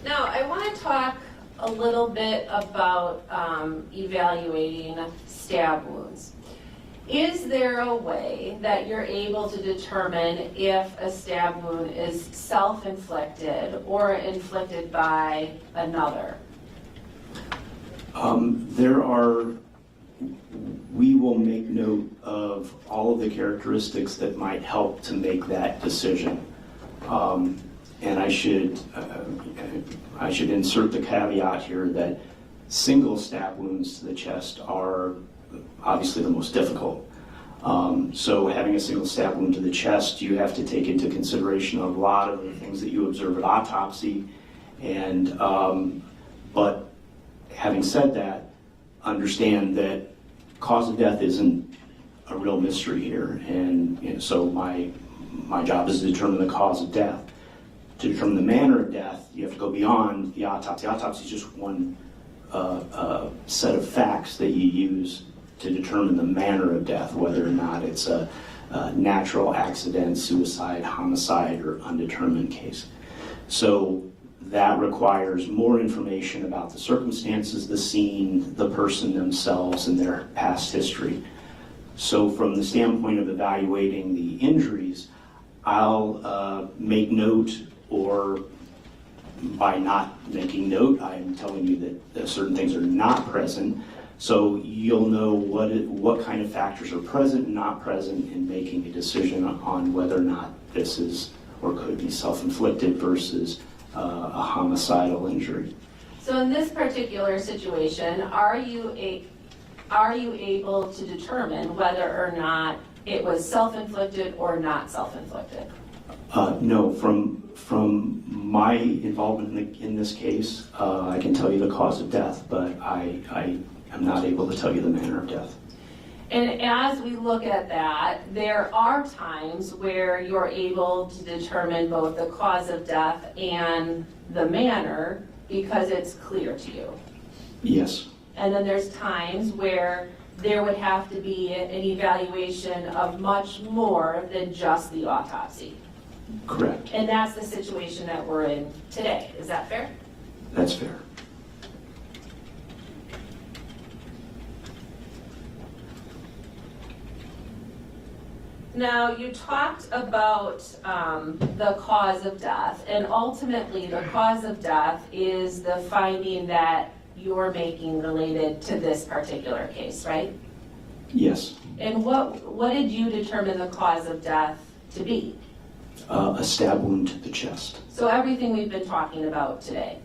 Now, I want to talk a little bit about evaluating stab wounds. Is there a way that you're able to determine if a stab wound is self-inflicted or inflicted by another? We will make note of all of the characteristics that might help to make that decision. And I should insert the caveat here that single stab wounds to the chest are obviously the most difficult. So having a single stab wound to the chest, you have to take into consideration a lot of the things that you observe at autopsy. And but having said that, understand that cause of death isn't a real mystery here. And so my job is to determine the cause of death. To determine the manner of death, you have to go beyond the autopsy. Autopsy is just one set of facts that you use to determine the manner of death, whether or not it's a natural accident, suicide, homicide, or undetermined case. So that requires more information about the circumstances, the scene, the person themselves, and their past history. So from the standpoint of evaluating the injuries, I'll make note, or by not making note, I'm telling you that certain things are not present. So you'll know what kind of factors are present and not present in making a decision on whether or not this is or could be self-inflicted versus a homicidal injury. So in this particular situation, are you able to determine whether or not it was self-inflicted or not self-inflicted? No, from my involvement in this case, I can tell you the cause of death, but I am not able to tell you the manner of death. And as we look at that, there are times where you're able to determine both the cause of death and the manner because it's clear to you. Yes. And then there's times where there would have to be an evaluation of much more than just the autopsy. Correct. And that's the situation that we're in today. Is that fair? That's fair. Now, you talked about the cause of death, and ultimately the cause of death is the finding that you're making related to this particular case, right? Yes. And what did you determine the cause of death to be? A stab wound to the chest. So everything we've been talking about today.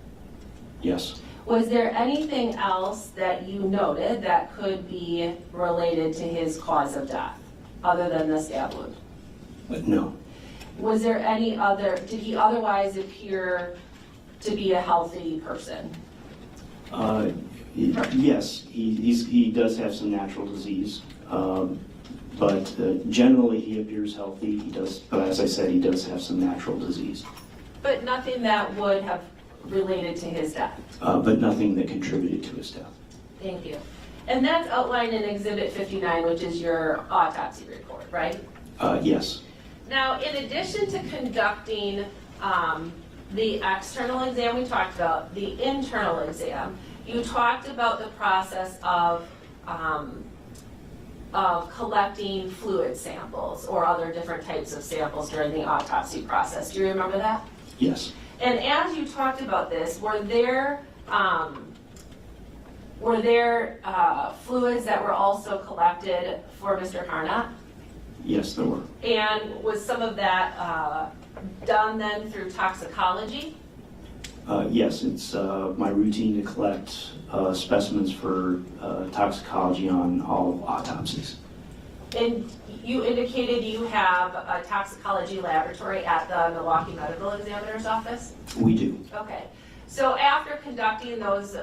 Yes. Was there anything else that you noted that could be related to his cause of death, other than the stab wound? No. Was there any other, did he otherwise appear to be a healthy person? Yes, he does have some natural disease, but generally he appears healthy. He does, but as I said, he does have some natural disease. But nothing that would have related to his death? But nothing that contributed to his death. Thank you. And that's outlined in Exhibit 59, which is your autopsy report, right? Yes. Now, in addition to conducting the external exam we talked about, the internal exam, you talked about the process of of collecting fluid samples or other different types of samples during the autopsy process. Do you remember that? Yes. And as you talked about this, were there fluids that were also collected for Mr. Carnot? Yes, there were. And was some of that done then through toxicology? Yes, it's my routine to collect specimens for toxicology on all autopsies. And you indicated you have a toxicology laboratory at the Milwaukee Medical Examiner's Office? We do. Okay. So after conducting those,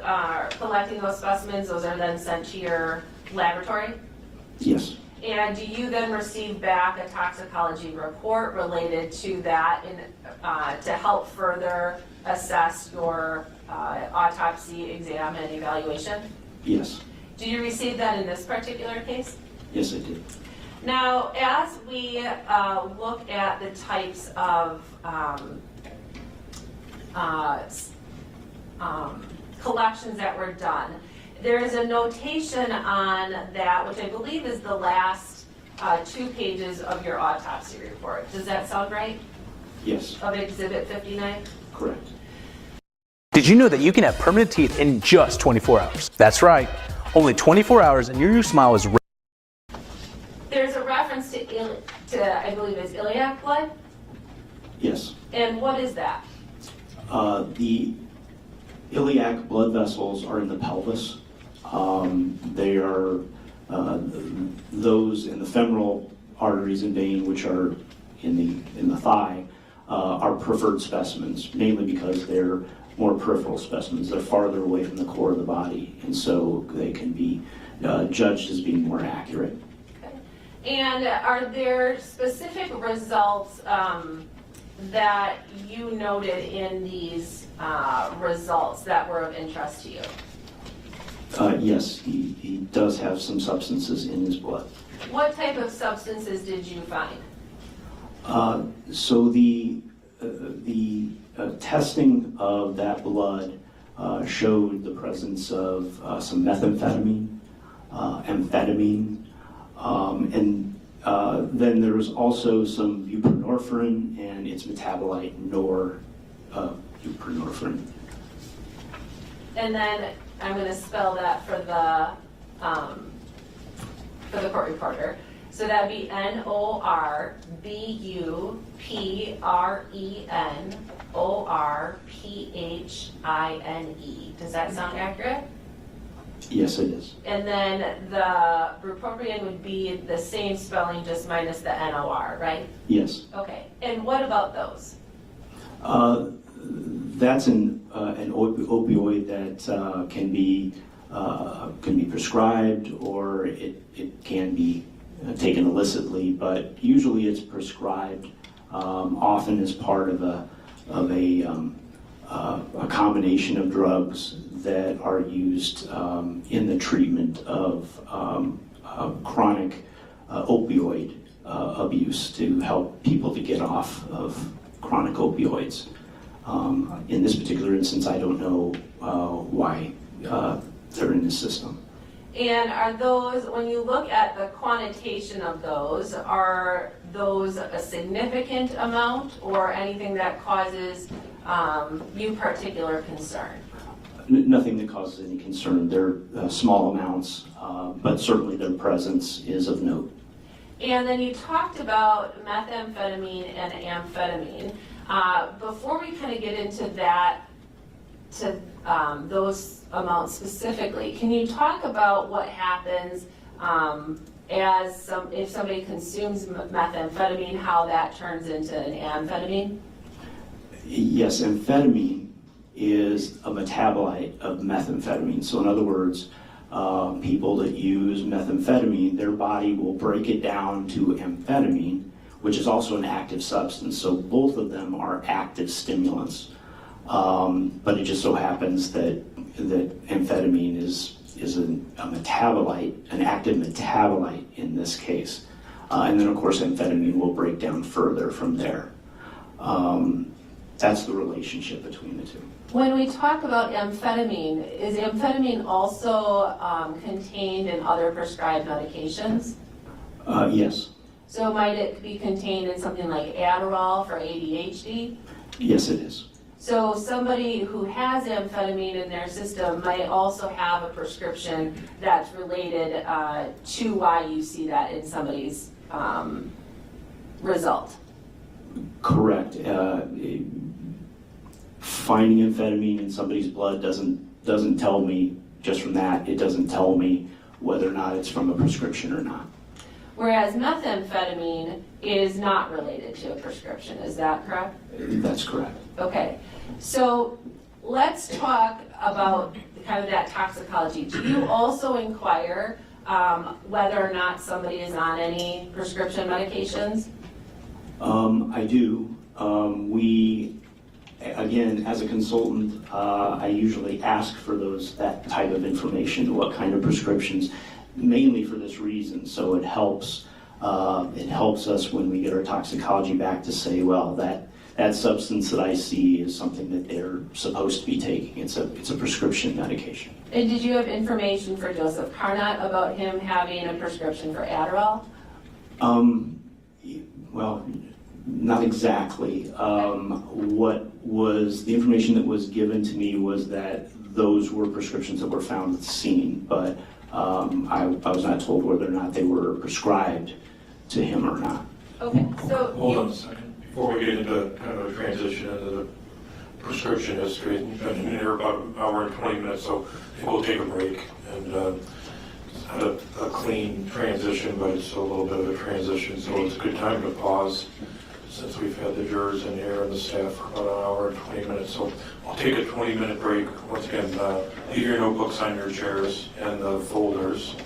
collecting those specimens, those are then sent to your laboratory? Yes. And do you then receive back a toxicology report related to that to help further assess your autopsy exam and evaluation? Yes. Do you receive that in this particular case? Yes, I did. Now, as we look at the types of collections that were done, there is a notation on that, which I believe is the last 2 pages of your autopsy report. Does that sound right? Yes. Of Exhibit 59? Correct. Did you know that you can have permanent teeth in just 24 hours? That's right. Only 24 hours and your new smile is ready. There's a reference to I believe it's iliac blood? Yes. And what is that? The iliac blood vessels are in the pelvis. They are those in the femoral arteries and vein, which are in the thigh, are preferred specimens, mainly because they're more peripheral specimens. They're farther away from the core of the body, and so they can be judged as being more accurate. Okay. And are there specific results that you noted in these results that were of interest to you? Yes, he does have some substances in his blood. What type of substances did you find? So the testing of that blood showed the presence of some methamphetamine, amphetamine, and then there was also some buprenorphine and its metabolite norbuprenorphine. And then I'm going to spell that for the court reporter. So that'd be NORBUPRENORPHINE. Does that sound accurate? Yes, it is. And then the bupropion would be the same spelling, just minus the NOR, right? Yes. Okay. And what about those? That's an opioid that can be prescribed, or it can be taken illicitly, but usually it's prescribed, often as part of a combination of drugs that are used in the treatment of chronic opioid abuse to help people to get off of chronic opioids. In this particular instance, I don't know why they're in the system. And are those, when you look at the quantitation of those, are those a significant amount or anything that causes you particular concern? Nothing that causes any concern. They're small amounts, but certainly their presence is of note. And then you talked about methamphetamine and amphetamine. Before we kind of get into that, to those amounts specifically, can you talk about what happens if somebody consumes methamphetamine, how that turns into an amphetamine? Yes, amphetamine is a metabolite of methamphetamine. So in other words, people that use methamphetamine, their body will break it down to amphetamine, which is also an active substance. So both of them are active stimulants. But it just so happens that amphetamine is a metabolite, an active metabolite in this case. And then of course amphetamine will break down further from there. That's the relationship between the two. When we talk about amphetamine, is amphetamine also contained in other prescribed medications? Yes. So might it be contained in something like Adderall for ADHD? Yes, it is. So somebody who has amphetamine in their system might also have a prescription that's related to why you see that in somebody's result. Correct. Finding amphetamine in somebody's blood doesn't tell me, just from that, it doesn't tell me whether or not it's from a prescription or not. Whereas methamphetamine is not related to a prescription, is that correct? That's correct. Okay, so let's talk about kind of that toxicology. Do you also inquire whether or not somebody is on any prescription medications? I do. Again, as a consultant, I usually ask for that type of information, what kind of prescriptions, mainly for this reason. So it helps us when we get our toxicology back to say, well, that substance that I see is something that they're supposed to be taking. It's a prescription medication. And did you have information for Joseph Carnot about him having a prescription for Adderall? Well, not exactly. What was the information that was given to me was that those were prescriptions that were found at the scene, but I was not told whether or not they were prescribed to him or not. Okay, so hold on a second before we get into kind of a transition into the prescription history. You've been in here about an hour and 20 minutes, so I think we'll take a break and had a clean transition, but it's still a little bit of a transition, so it's a good time to pause since we've had the jurors in here and the staff for about an hour and 20 minutes. So we'll take a 20-minute break. Once again, leave your notebooks on your chairs and the folders.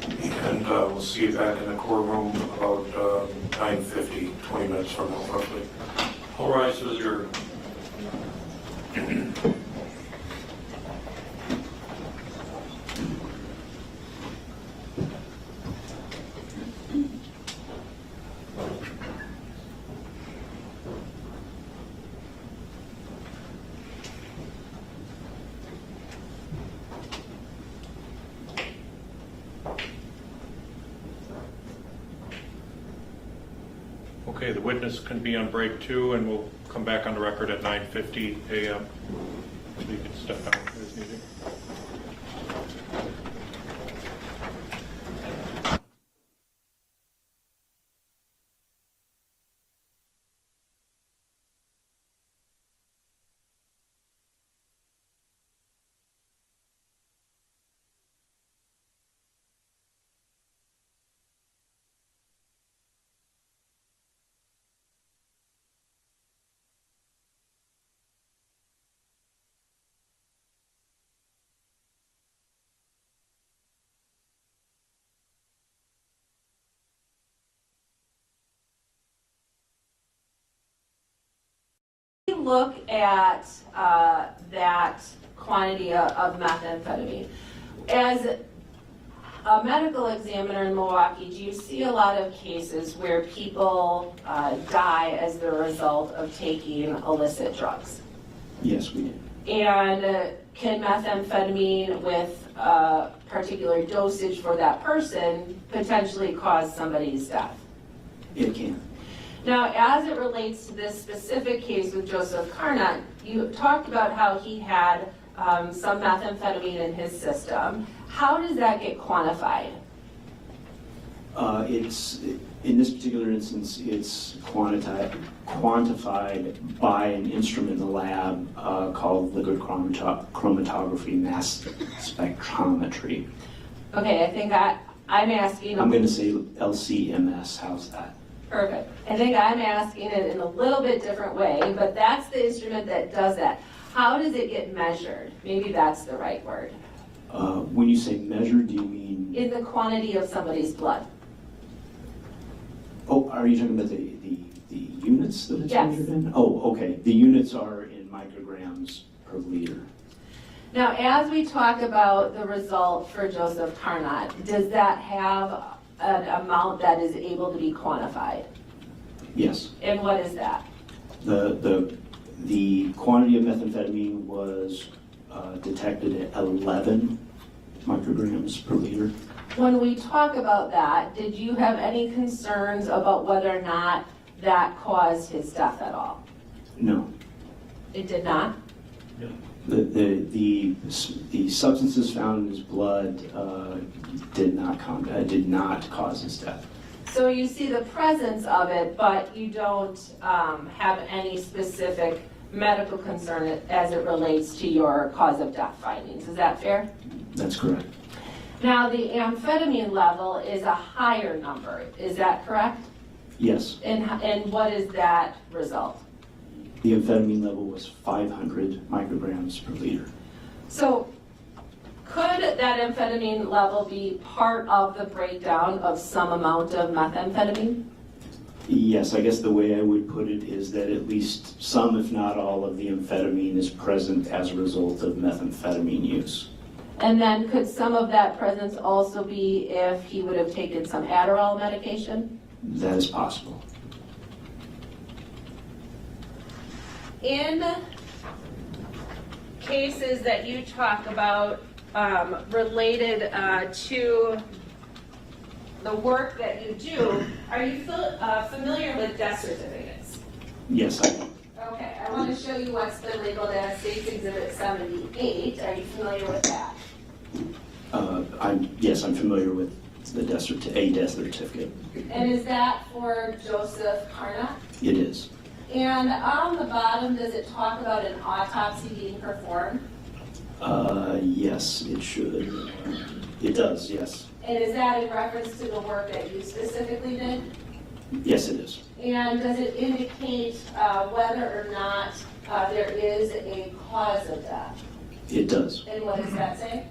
And we'll see you back in the courtroom about 9:50, 20 minutes from now, roughly. All rise for the jury. Okay, the witness can be on break 2, and we'll come back on the record at 9:50 a.m. So you can step out as needed. Look at that quantity of methamphetamine. As a medical examiner in Milwaukee, do you see a lot of cases where people die as the result of taking illicit drugs? Yes, we do. And can methamphetamine with a particular dosage for that person potentially cause somebody's death? It can. Now, as it relates to this specific case with Joseph Carnot, you talked about how he had some methamphetamine in his system. How does that get quantified? In this particular instance, it's quantified by an instrument in the lab called liquid chromatography mass spectrometry. Okay, I think I'm asking. I'm going to say LCMS. How's that? Perfect. I think I'm asking it in a little bit different way, but that's the instrument that does that. How does it get measured? Maybe that's the right word. When you say measured, do you mean? In the quantity of somebody's blood. Oh, are you talking about the units that it's Yes. measured in? Oh, okay. The units are in micrograms per liter. Now, as we talk about the result for Joseph Carnot, does that have an amount that is able to be quantified? Yes. And what is that? The The quantity of methamphetamine was detected at 11 micrograms per liter. When we talk about that, did you have any concerns about whether or not that caused his death at all? No. It did not? No. The substances found in his blood did not cause his death. So you see the presence of it, but you don't have any specific medical concern as it relates to your cause of death findings. Is that fair? That's correct. Now, the amphetamine level is a higher number. Is that correct? Yes. And what is that result? The amphetamine level was 500 micrograms per liter. So could that amphetamine level be part of the breakdown of some amount of methamphetamine? Yes, I guess the way I would put it is that at least some, if not all, of the amphetamine is present as a result of methamphetamine use. And then could some of that presence also be if he would have taken some Adderall medication? That is possible. In cases that you talk about related to the work that you do, are you familiar with death certificates? Yes, I am. Okay, I want to show you what's been labeled as State's Exhibit 78. Are you familiar with that? Yes, I'm familiar with the death certificate. And is that for Joseph Carnot? It is. And on the bottom, does it talk about an autopsy being performed? Yes, it should. It does, yes. And is that in reference to the work that you specifically did? Yes, it is. And does it indicate whether or not there is a cause of death? It does. And what does that say?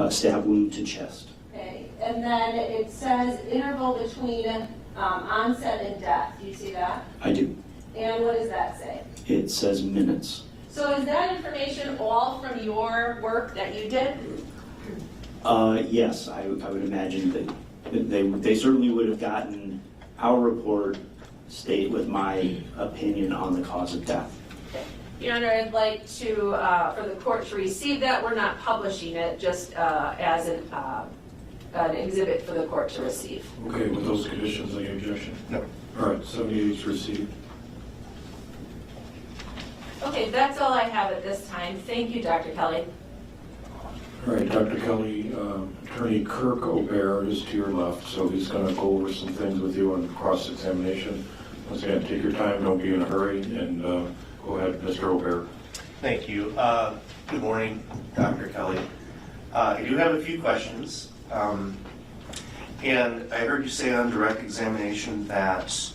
Stab wound to chest. Okay. And then it says interval between onset and death. Do you see that? I do. And what does that say? It says minutes. So is that information all from your work that you did? Yes, I would imagine that they certainly would have gotten our report state with my opinion on the cause of death. Your Honor, I'd like to, for the court to receive that. We're not publishing it, just as an exhibit for the court to receive. Okay, with those conditions, any objection? No. All right, 78 is received. Okay, that's all I have at this time. Thank you, Dr. Kelly. All right, Dr. Kelly, Attorney Kirk O'Bear is to your left, so he's going to go over some things with you on cross-examination. Once again, take your time, don't be in a hurry, and go ahead, Mr. O'Bear. Thank you. Good morning, Dr. Kelly. I do have a few questions, and I heard you say on direct examination that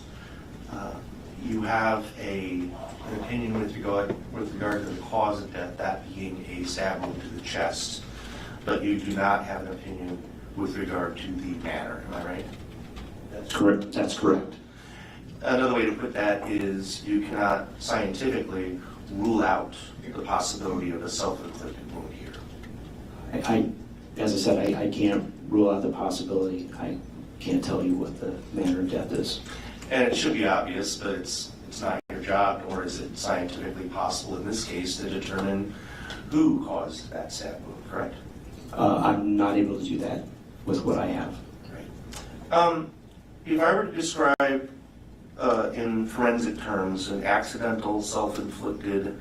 you have an opinion with regard to the cause of death, that being a stab wound to the chest, but you do not have an opinion with regard to the manner. Am I right? That's correct. That's correct. Another way to put that is you cannot scientifically rule out the possibility of a self-inflicted wound here. As I said, I can't rule out the possibility. I can't tell you what the manner of death is. And it should be obvious, but it's not your job, nor is it scientifically possible in this case to determine who caused that stab wound, correct? I'm not able to do that with what I have. Right. If I were to describe in forensic terms an accidental self-inflicted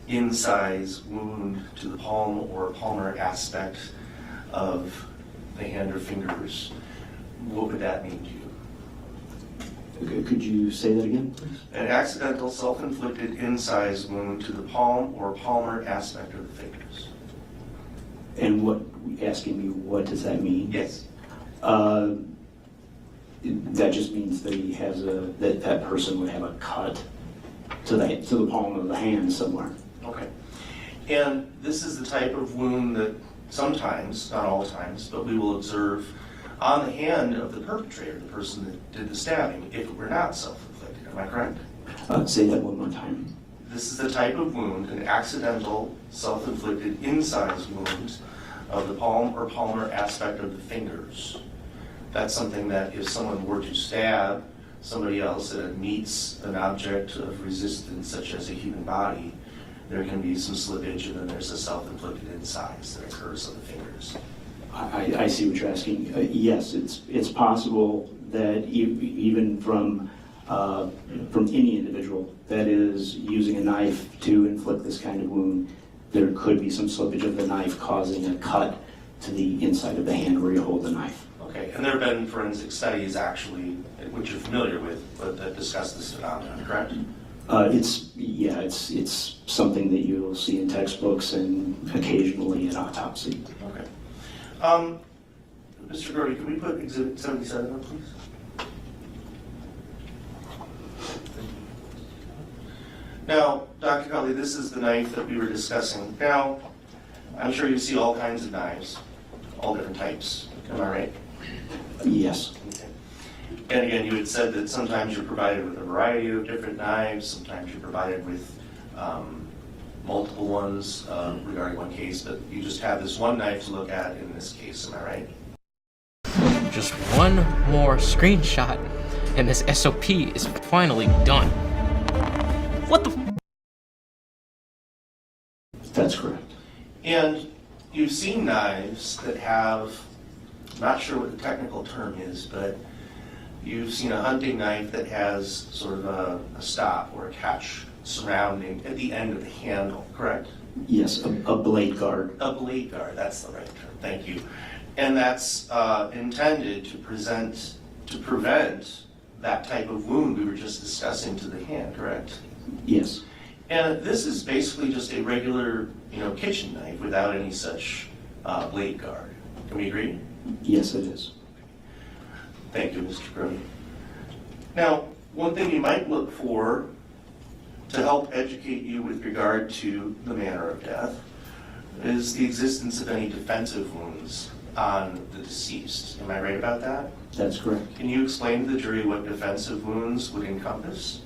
in-size wound to the palm or palmar aspect of the hand or fingers, what would that mean to you? Could you say that again, please? An accidental self-inflicted in-size wound to the palm or palmar aspect of the fingers. And asking me what does that mean? Yes. That just means that he has that person would have a cut to the palm of the hand somewhere. Okay. And this is the type of wound that sometimes, not all times, but we will observe on the hand of the perpetrator, the person that did the stabbing, if it were not self-inflicted. Am I correct? Say that one more time. This is the type of wound, an accidental self-inflicted in-size wound of the palm or palmar aspect of the fingers. That's something that if someone were to stab somebody else and it meets an object of resistance such as a human body, there can be some slippage, and then there's a self-inflicted incise that occurs on the fingers. I see what you're asking. Yes, it's possible that even from any individual that is using a knife to inflict this kind of wound, there could be some slippage of the knife causing a cut to the inside of the hand where you hold the knife. Okay, and there have been forensic studies actually, which you're familiar with, but that discuss this phenomenon, correct? It's something that you'll see in textbooks and occasionally in autopsy. Okay. Mr. Brody, can we put Exhibit 77 up, please? Now, Dr. Cully, this is the knife that we were discussing. Now, I'm sure you see all kinds of knives, all different types. Am I right? Yes. Okay. And again, you had said that sometimes you're provided with a variety of different knives, sometimes you're provided with multiple ones regarding one case, but you just have this one knife to look at in this case, am I right? Just one more screenshot, and this SOP is finally done. What the? That's correct. And you've seen knives that have, not sure what the technical term is, but you've seen a hunting knife that has sort of a stop or a catch surrounding at the end of the handle, correct? Yes, a blade guard. A blade guard, that's the right term, thank you. And that's intended to prevent that type of wound we were just discussing to the hand, correct? Yes. And this is basically just a regular, kitchen knife without any such blade guard. Can we agree? Yes, it is. Thank you, Mr. Brody. Now, one thing you might look for to help educate you with regard to the manner of death is the existence of any defensive wounds on the deceased. Am I right about that? That's correct. Can you explain to the jury what defensive wounds would encompass?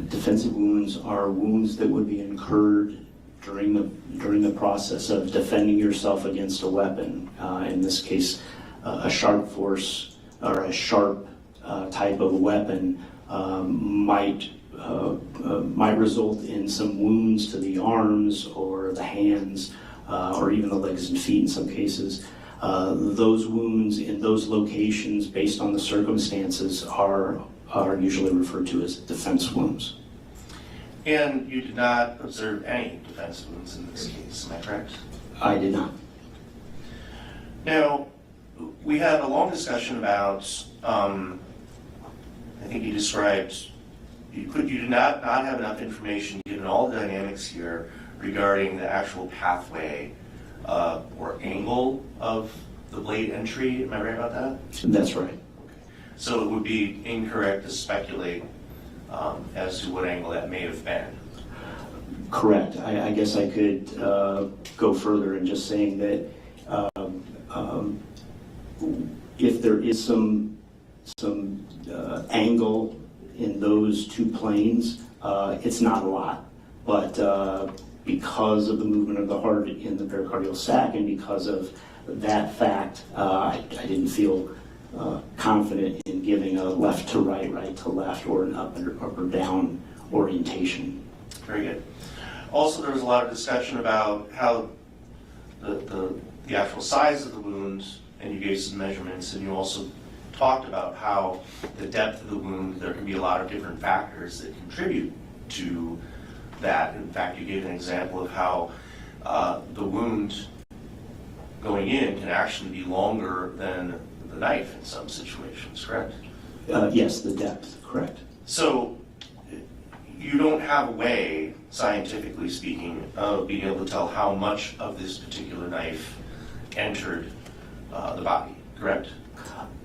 Defensive wounds are wounds that would be incurred during the process of defending yourself against a weapon. In this case, a sharp force or a sharp type of weapon might result in some wounds to the arms or the hands or even the legs and feet in some cases. Those wounds in those locations, based on the circumstances, are usually referred to as defense wounds. And you did not observe any defense wounds in this case, am I correct? I did not. Now, we had a long discussion about, I think you described, you did not have enough information given all the dynamics here regarding the actual pathway or angle of the blade entry. Am I right about that? That's right. So it would be incorrect to speculate as to what angle that may have been. Correct. I guess I could go further in just saying that if there is some angle in those two planes, it's not a lot, but because of the movement of the heart in the pericardial sac and because of that fact, I didn't feel confident in giving a left to right, right to left, or an up or down orientation. Very good. Also, there was a lot of discussion about how the actual size of the wound, and you gave some measurements, and you also talked about how the depth of the wound, there can be a lot of different factors that contribute to that. In fact, you gave an example of how the wound going in can actually be longer than the knife in some situations, correct? Yes, the depth, correct. So you don't have a way, scientifically speaking, of being able to tell how much of this particular knife entered the body, correct?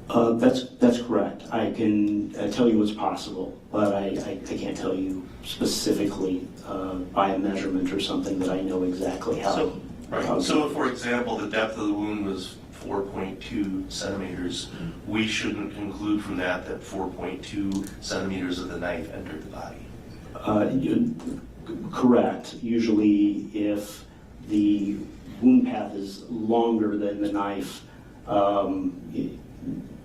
That's correct. I can tell you what's possible, but I can't tell you specifically by a measurement or something that I know exactly how. So, right. So, for example, the depth of the wound was 4.2 centimeters. We shouldn't conclude from that 4.2 centimeters of the knife entered the body. Correct. Usually, if the wound path is longer than the knife,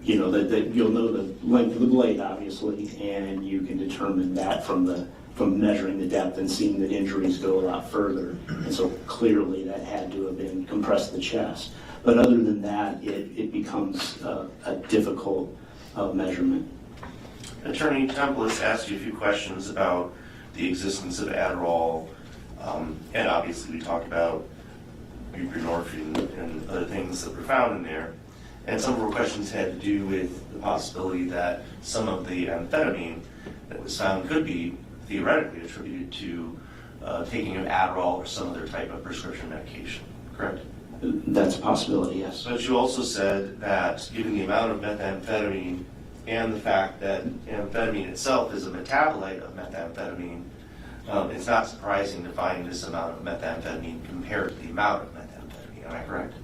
you know, that you'll know the length of the blade, obviously, and you can determine that from measuring the depth and seeing that injuries go a lot further. And so clearly that had to have been compressed the chest. But other than that, it becomes a difficult measurement. Attorney Templis asked you a few questions about the existence of Adderall, and obviously we talked about buprenorphine and other things that were found in there. And some of our questions had to do with the possibility that some of the amphetamine that was found could be theoretically attributed to taking of Adderall or some other type of prescription medication, correct? That's a possibility, yes. But you also said that given the amount of methamphetamine and the fact that amphetamine itself is a metabolite of methamphetamine, it's not surprising to find this amount of methamphetamine compared to the amount of methamphetamine. Am I correct?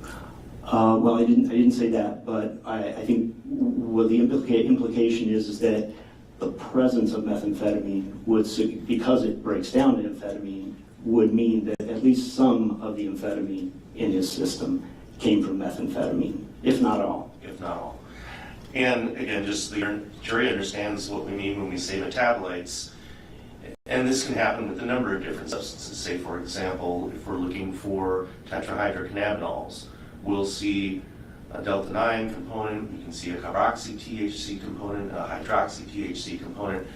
Well, I didn't say that, but I think what the implication is that the presence of methamphetamine would, because it breaks down to amphetamine, would mean that at least some of the amphetamine in his system came from methamphetamine, if not all. If not all. And again, just the jury understands what we mean when we say metabolites. And this can happen with a number of different substances. Say, for example, if we're looking for tetrahydrocannabinols, we'll see a delta-9 component, we can see a carboxy-THC component, a hydroxy-THC component.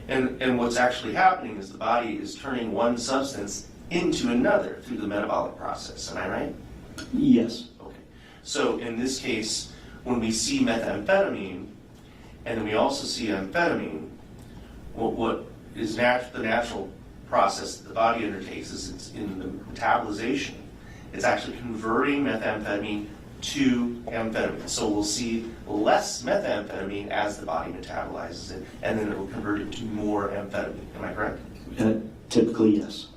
And what's actually happening is the body is turning one substance into another through the metabolic process. Am I right? Yes. Okay. So in this case, when we see methamphetamine, and then we also see amphetamine, what is the natural process that the body undertakes is it's in the metabolization. It's actually converting methamphetamine to amphetamine. So we'll see less methamphetamine as the body metabolizes it, and then it will convert it to more amphetamine. Am I correct? Typically, yes.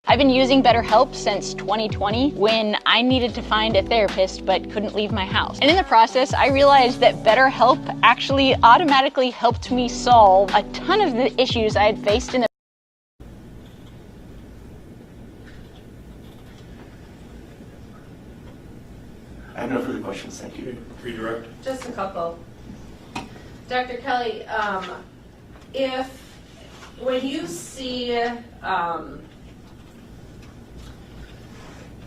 I've been using BetterHelp since 2020 when I needed to find a therapist but couldn't leave my house. And in the process, I realized that BetterHelp actually automatically helped me solve a ton of the issues I had faced in the I have no further questions. Thank you. Redirect. Just a couple. Dr. Kelly, when you see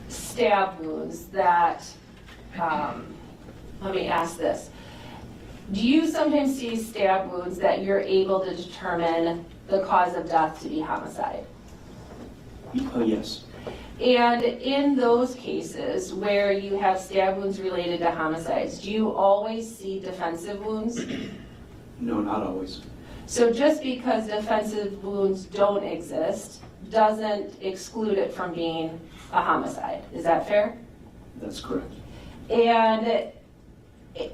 stab wounds that, let me ask this. Do you sometimes see stab wounds that you're able to determine the cause of death to be homicide? Oh, yes. And in those cases where you have stab wounds related to homicides, do you always see defensive wounds? No, not always. So just because defensive wounds don't exist doesn't exclude it from being a homicide. Is that fair? That's correct. And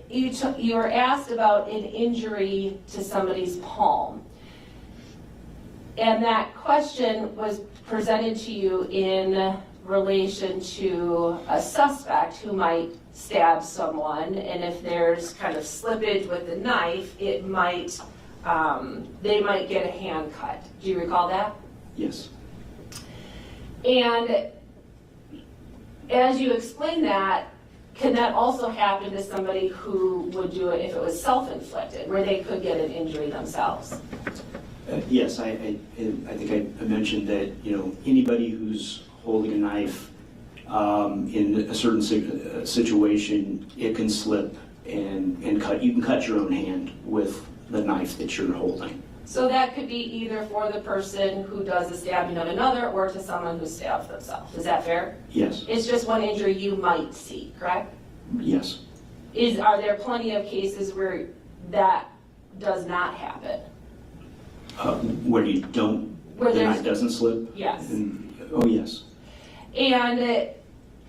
you were asked about an injury to somebody's palm. And that question was presented to you in relation to a suspect who might stab someone, and if there's kind of slippage with the knife, it might, they might get a hand cut. Do you recall that? Yes. And as you explain that, can that also happen to somebody who would do it if it was self-inflicted, where they could get an injury themselves? Yes, I think I mentioned that, you know, anybody who's holding a knife in a certain situation, it can slip and cut. You can cut your own hand with the knife that you're holding. So that could be either for the person who does the stabbing of another or to someone who stabs themselves. Is that fair? Yes. It's just one injury you might see, correct? Yes. Are there plenty of cases where that does not happen? Where you don't, Where the knife doesn't slip? Yes. Oh, yes. And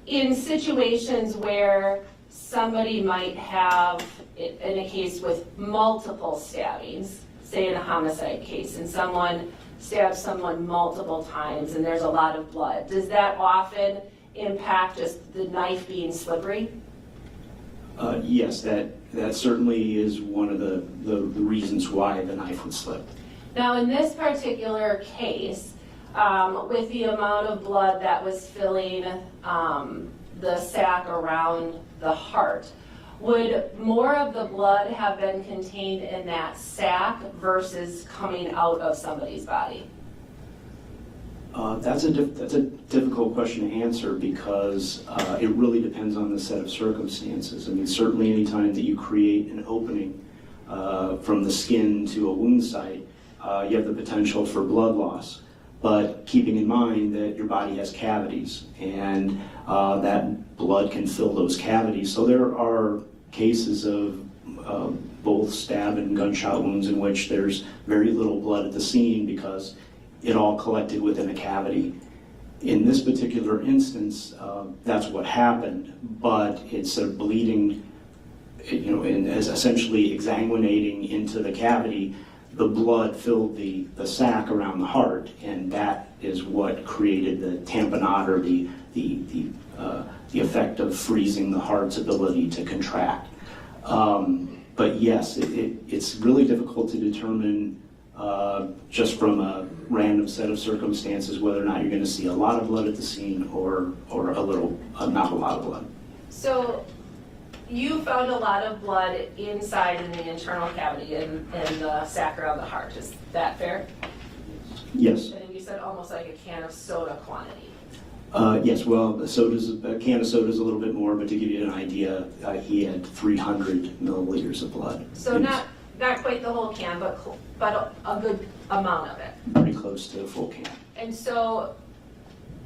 in situations where somebody might have, in a case with multiple stabbings, say in a homicide case, and someone stabs someone multiple times and there's a lot of blood, does that often impact just the knife being slippery? Yes, that certainly is one of the reasons why the knife would slip. Now, in this particular case, with the amount of blood that was filling the sac around the heart, would more of the blood have been contained in that sac versus coming out of somebody's body? That's a difficult question to answer because it really depends on the set of circumstances. I mean, certainly any time that you create an opening from the skin to a wound site, you have the potential for blood loss. But keeping in mind that your body has cavities and that blood can fill those cavities. So there are cases of both stab and gunshot wounds in which there's very little blood at the scene because it all collected within a cavity. In this particular instance, that's what happened, but instead of bleeding, and as essentially exsanguinating into the cavity, the blood filled the sac around the heart, and that is what created the tamponade, or the effect of freezing the heart's ability to contract. But yes, it's really difficult to determine just from a random set of circumstances whether or not you're going to see a lot of blood at the scene or a little, not a lot of blood. So you found a lot of blood inside in the internal cavity in the sac around the heart. Is that fair? Yes. And you said almost like a can of soda quantity. Yes, well, a can of soda is a little bit more, but to give you an idea, he had 300 milliliters of blood. So not quite the whole can, but a good amount of it. Pretty close to a full can. And so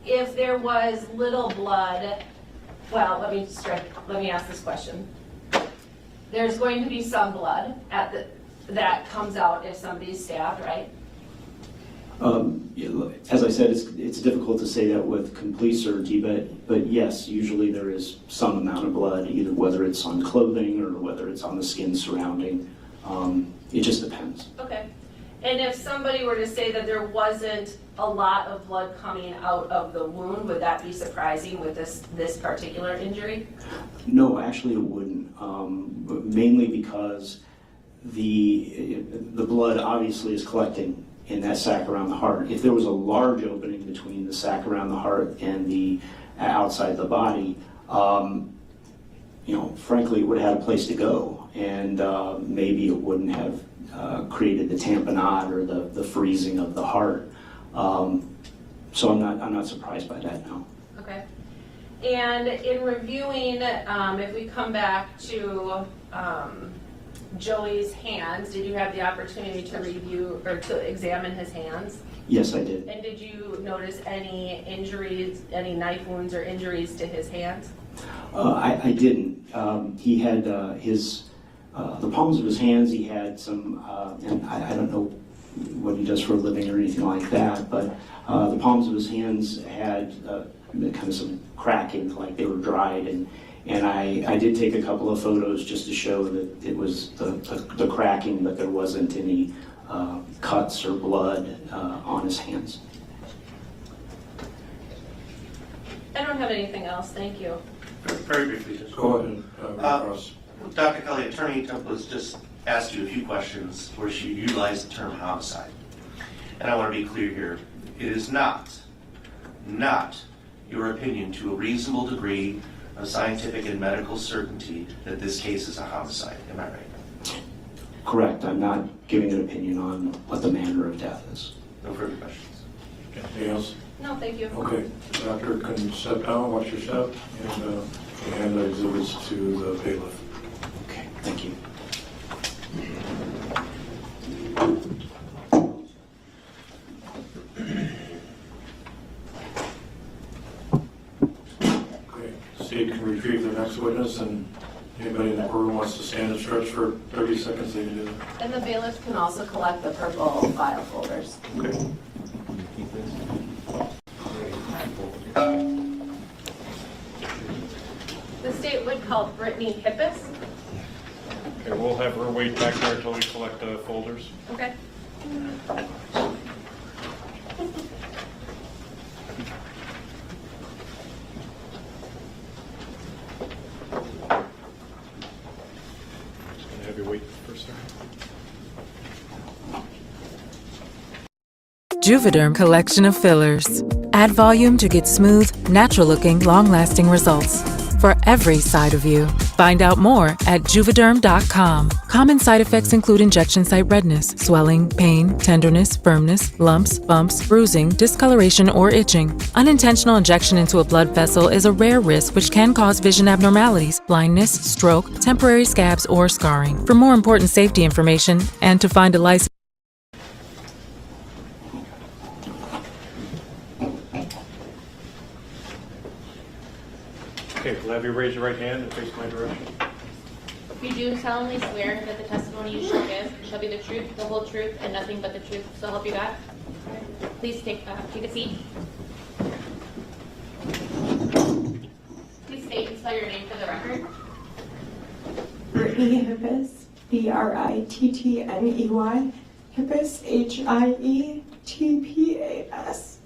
if there was little blood, well, let me ask this question. There's going to be some blood that comes out if somebody's stabbed, right? As I said, it's difficult to say that with complete certainty, but yes, usually there is some amount of blood, either whether it's on clothing or whether it's on the skin surrounding. It just depends. Okay. And if somebody were to say that there wasn't a lot of blood coming out of the wound, would that be surprising with this particular injury? No, actually it wouldn't. Mainly because the blood obviously is collecting in that sac around the heart. If there was a large opening between the sac around the heart and the outside the body, frankly, it would have had a place to go, and maybe it wouldn't have created the tamponade or the freezing of the heart. So I'm not surprised by that, no. Okay. And in reviewing, if we come back to Joey's hands, did you have the opportunity to review or to examine his hands? Yes, I did. And did you notice any injuries, any knife wounds or injuries to his hands? I didn't. He had the palms of his hands, he had some, and I don't know what he does for a living or anything like that, but the palms of his hands had kind of some cracking, like they were dried, and I did take a couple of photos just to show that it was the cracking, but there wasn't any cuts or blood on his hands. I don't have anything else, thank you. Very briefly, just go ahead. Ross. Dr. Kelly, Attorney Temple just asked you a few questions where she utilized the term homicide. And I want to be clear here. It is not your opinion to a reasonable degree of scientific and medical certainty that this case is a homicide. Am I right? Correct. I'm not giving an opinion on what the manner of death is. No further questions. Anything else? No, thank you. Okay. Doctor can step down, watch your step, and hand the exhibits to the bailiff. Okay, thank you. Okay, State can retrieve the next witness, and anybody in the courtroom wants to stand and stretch for 30 seconds, they can do that. And the bailiff can also collect the purple file folders. Okay. The state would call Brittany Hippis. Okay, we'll have her wait back there until we collect the folders. Okay. Have you wait for a second. Juvederm collection of fillers. Add volume to get smooth, natural-looking, long-lasting results for every side of you. Find out more at Juvederm.com. Common side effects include injection site redness, swelling, pain, tenderness, firmness, lumps, bumps, bruising, discoloration, or itching. Unintentional injection into a blood vessel is a rare risk which can cause vision abnormalities, blindness, stroke, temporary scabs, or scarring. For more important safety information and to find a licensed Okay, we'll have you raise your right hand and face my direction. You do solemnly swear that the testimony you shall give shall be the truth, the whole truth, and nothing but the truth, so help you God? Please take a seat. Please state and spell your name for the record. Brittany Hippis, Brittney, Hippis, Hietpas.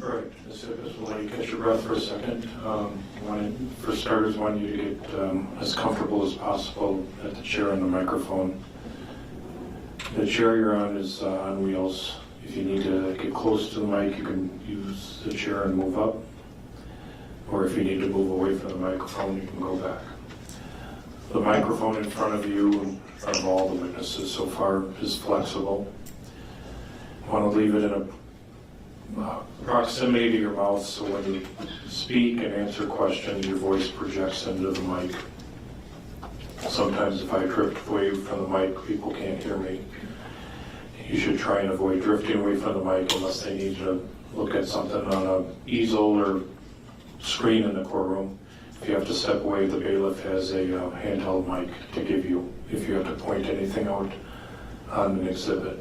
Correct. We'll let you catch your breath for a second. For starters, I want you to get as comfortable as possible at the chair and the microphone. The chair you're on is on wheels. If you need to get close to the mic, you can use the chair and move up. Or if you need to move away from the microphone, you can go back. The microphone in front of you, in front of all the witnesses so far, is flexible. I want to leave it in a proximity to your mouth so when you speak and answer questions, your voice projects into the mic. Sometimes if I drift away from the mic, people can't hear me. You should try and avoid drifting away from the mic unless they need you to look at something on an easel or screen in the courtroom. If you have to step away, the bailiff has a handheld mic to give you if you have to point anything out on an exhibit.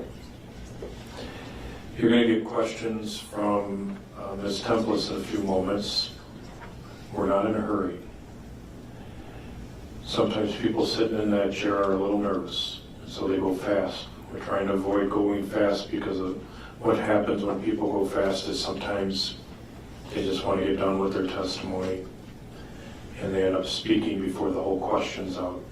You're going to get questions from Ms. Templis in a few moments. We're not in a hurry. Sometimes people sitting in that chair are a little nervous, so they go fast. We're trying to avoid going fast because of what happens when people go fast is sometimes they just want to get done with their testimony and they end up speaking before the whole question's out.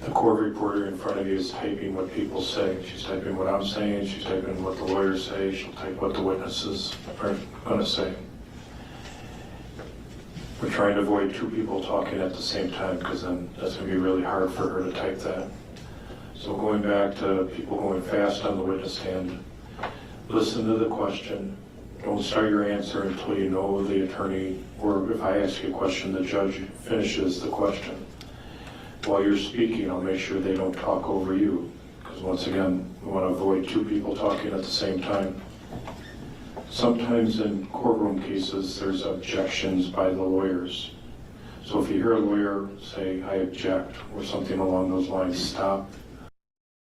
The court reporter in front of you is typing what people say. She's typing what I'm saying, she's typing what the lawyers say, she'll type what the witnesses are going to say. We're trying to avoid two people talking at the same time because then that's going to be really hard for her to type that. So going back to people going fast on the witness stand, listen to the question. Don't start your answer until you know the attorney, or if I ask you a question, the judge finishes the question. While you're speaking, I'll make sure they don't talk over you, because once again, we want to avoid two people talking at the same time. Sometimes in courtroom cases, there's objections by the lawyers. So if you hear a lawyer say, I object, or something along those lines, stop.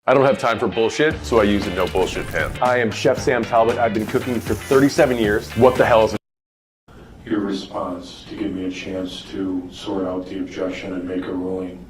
I don't have time for bullshit, so I use a no bullshit pan. I am Chef Sam Talbot. I've been cooking for 37 years. What the hell is Your response to give me a chance to sort out the objection and make a ruling.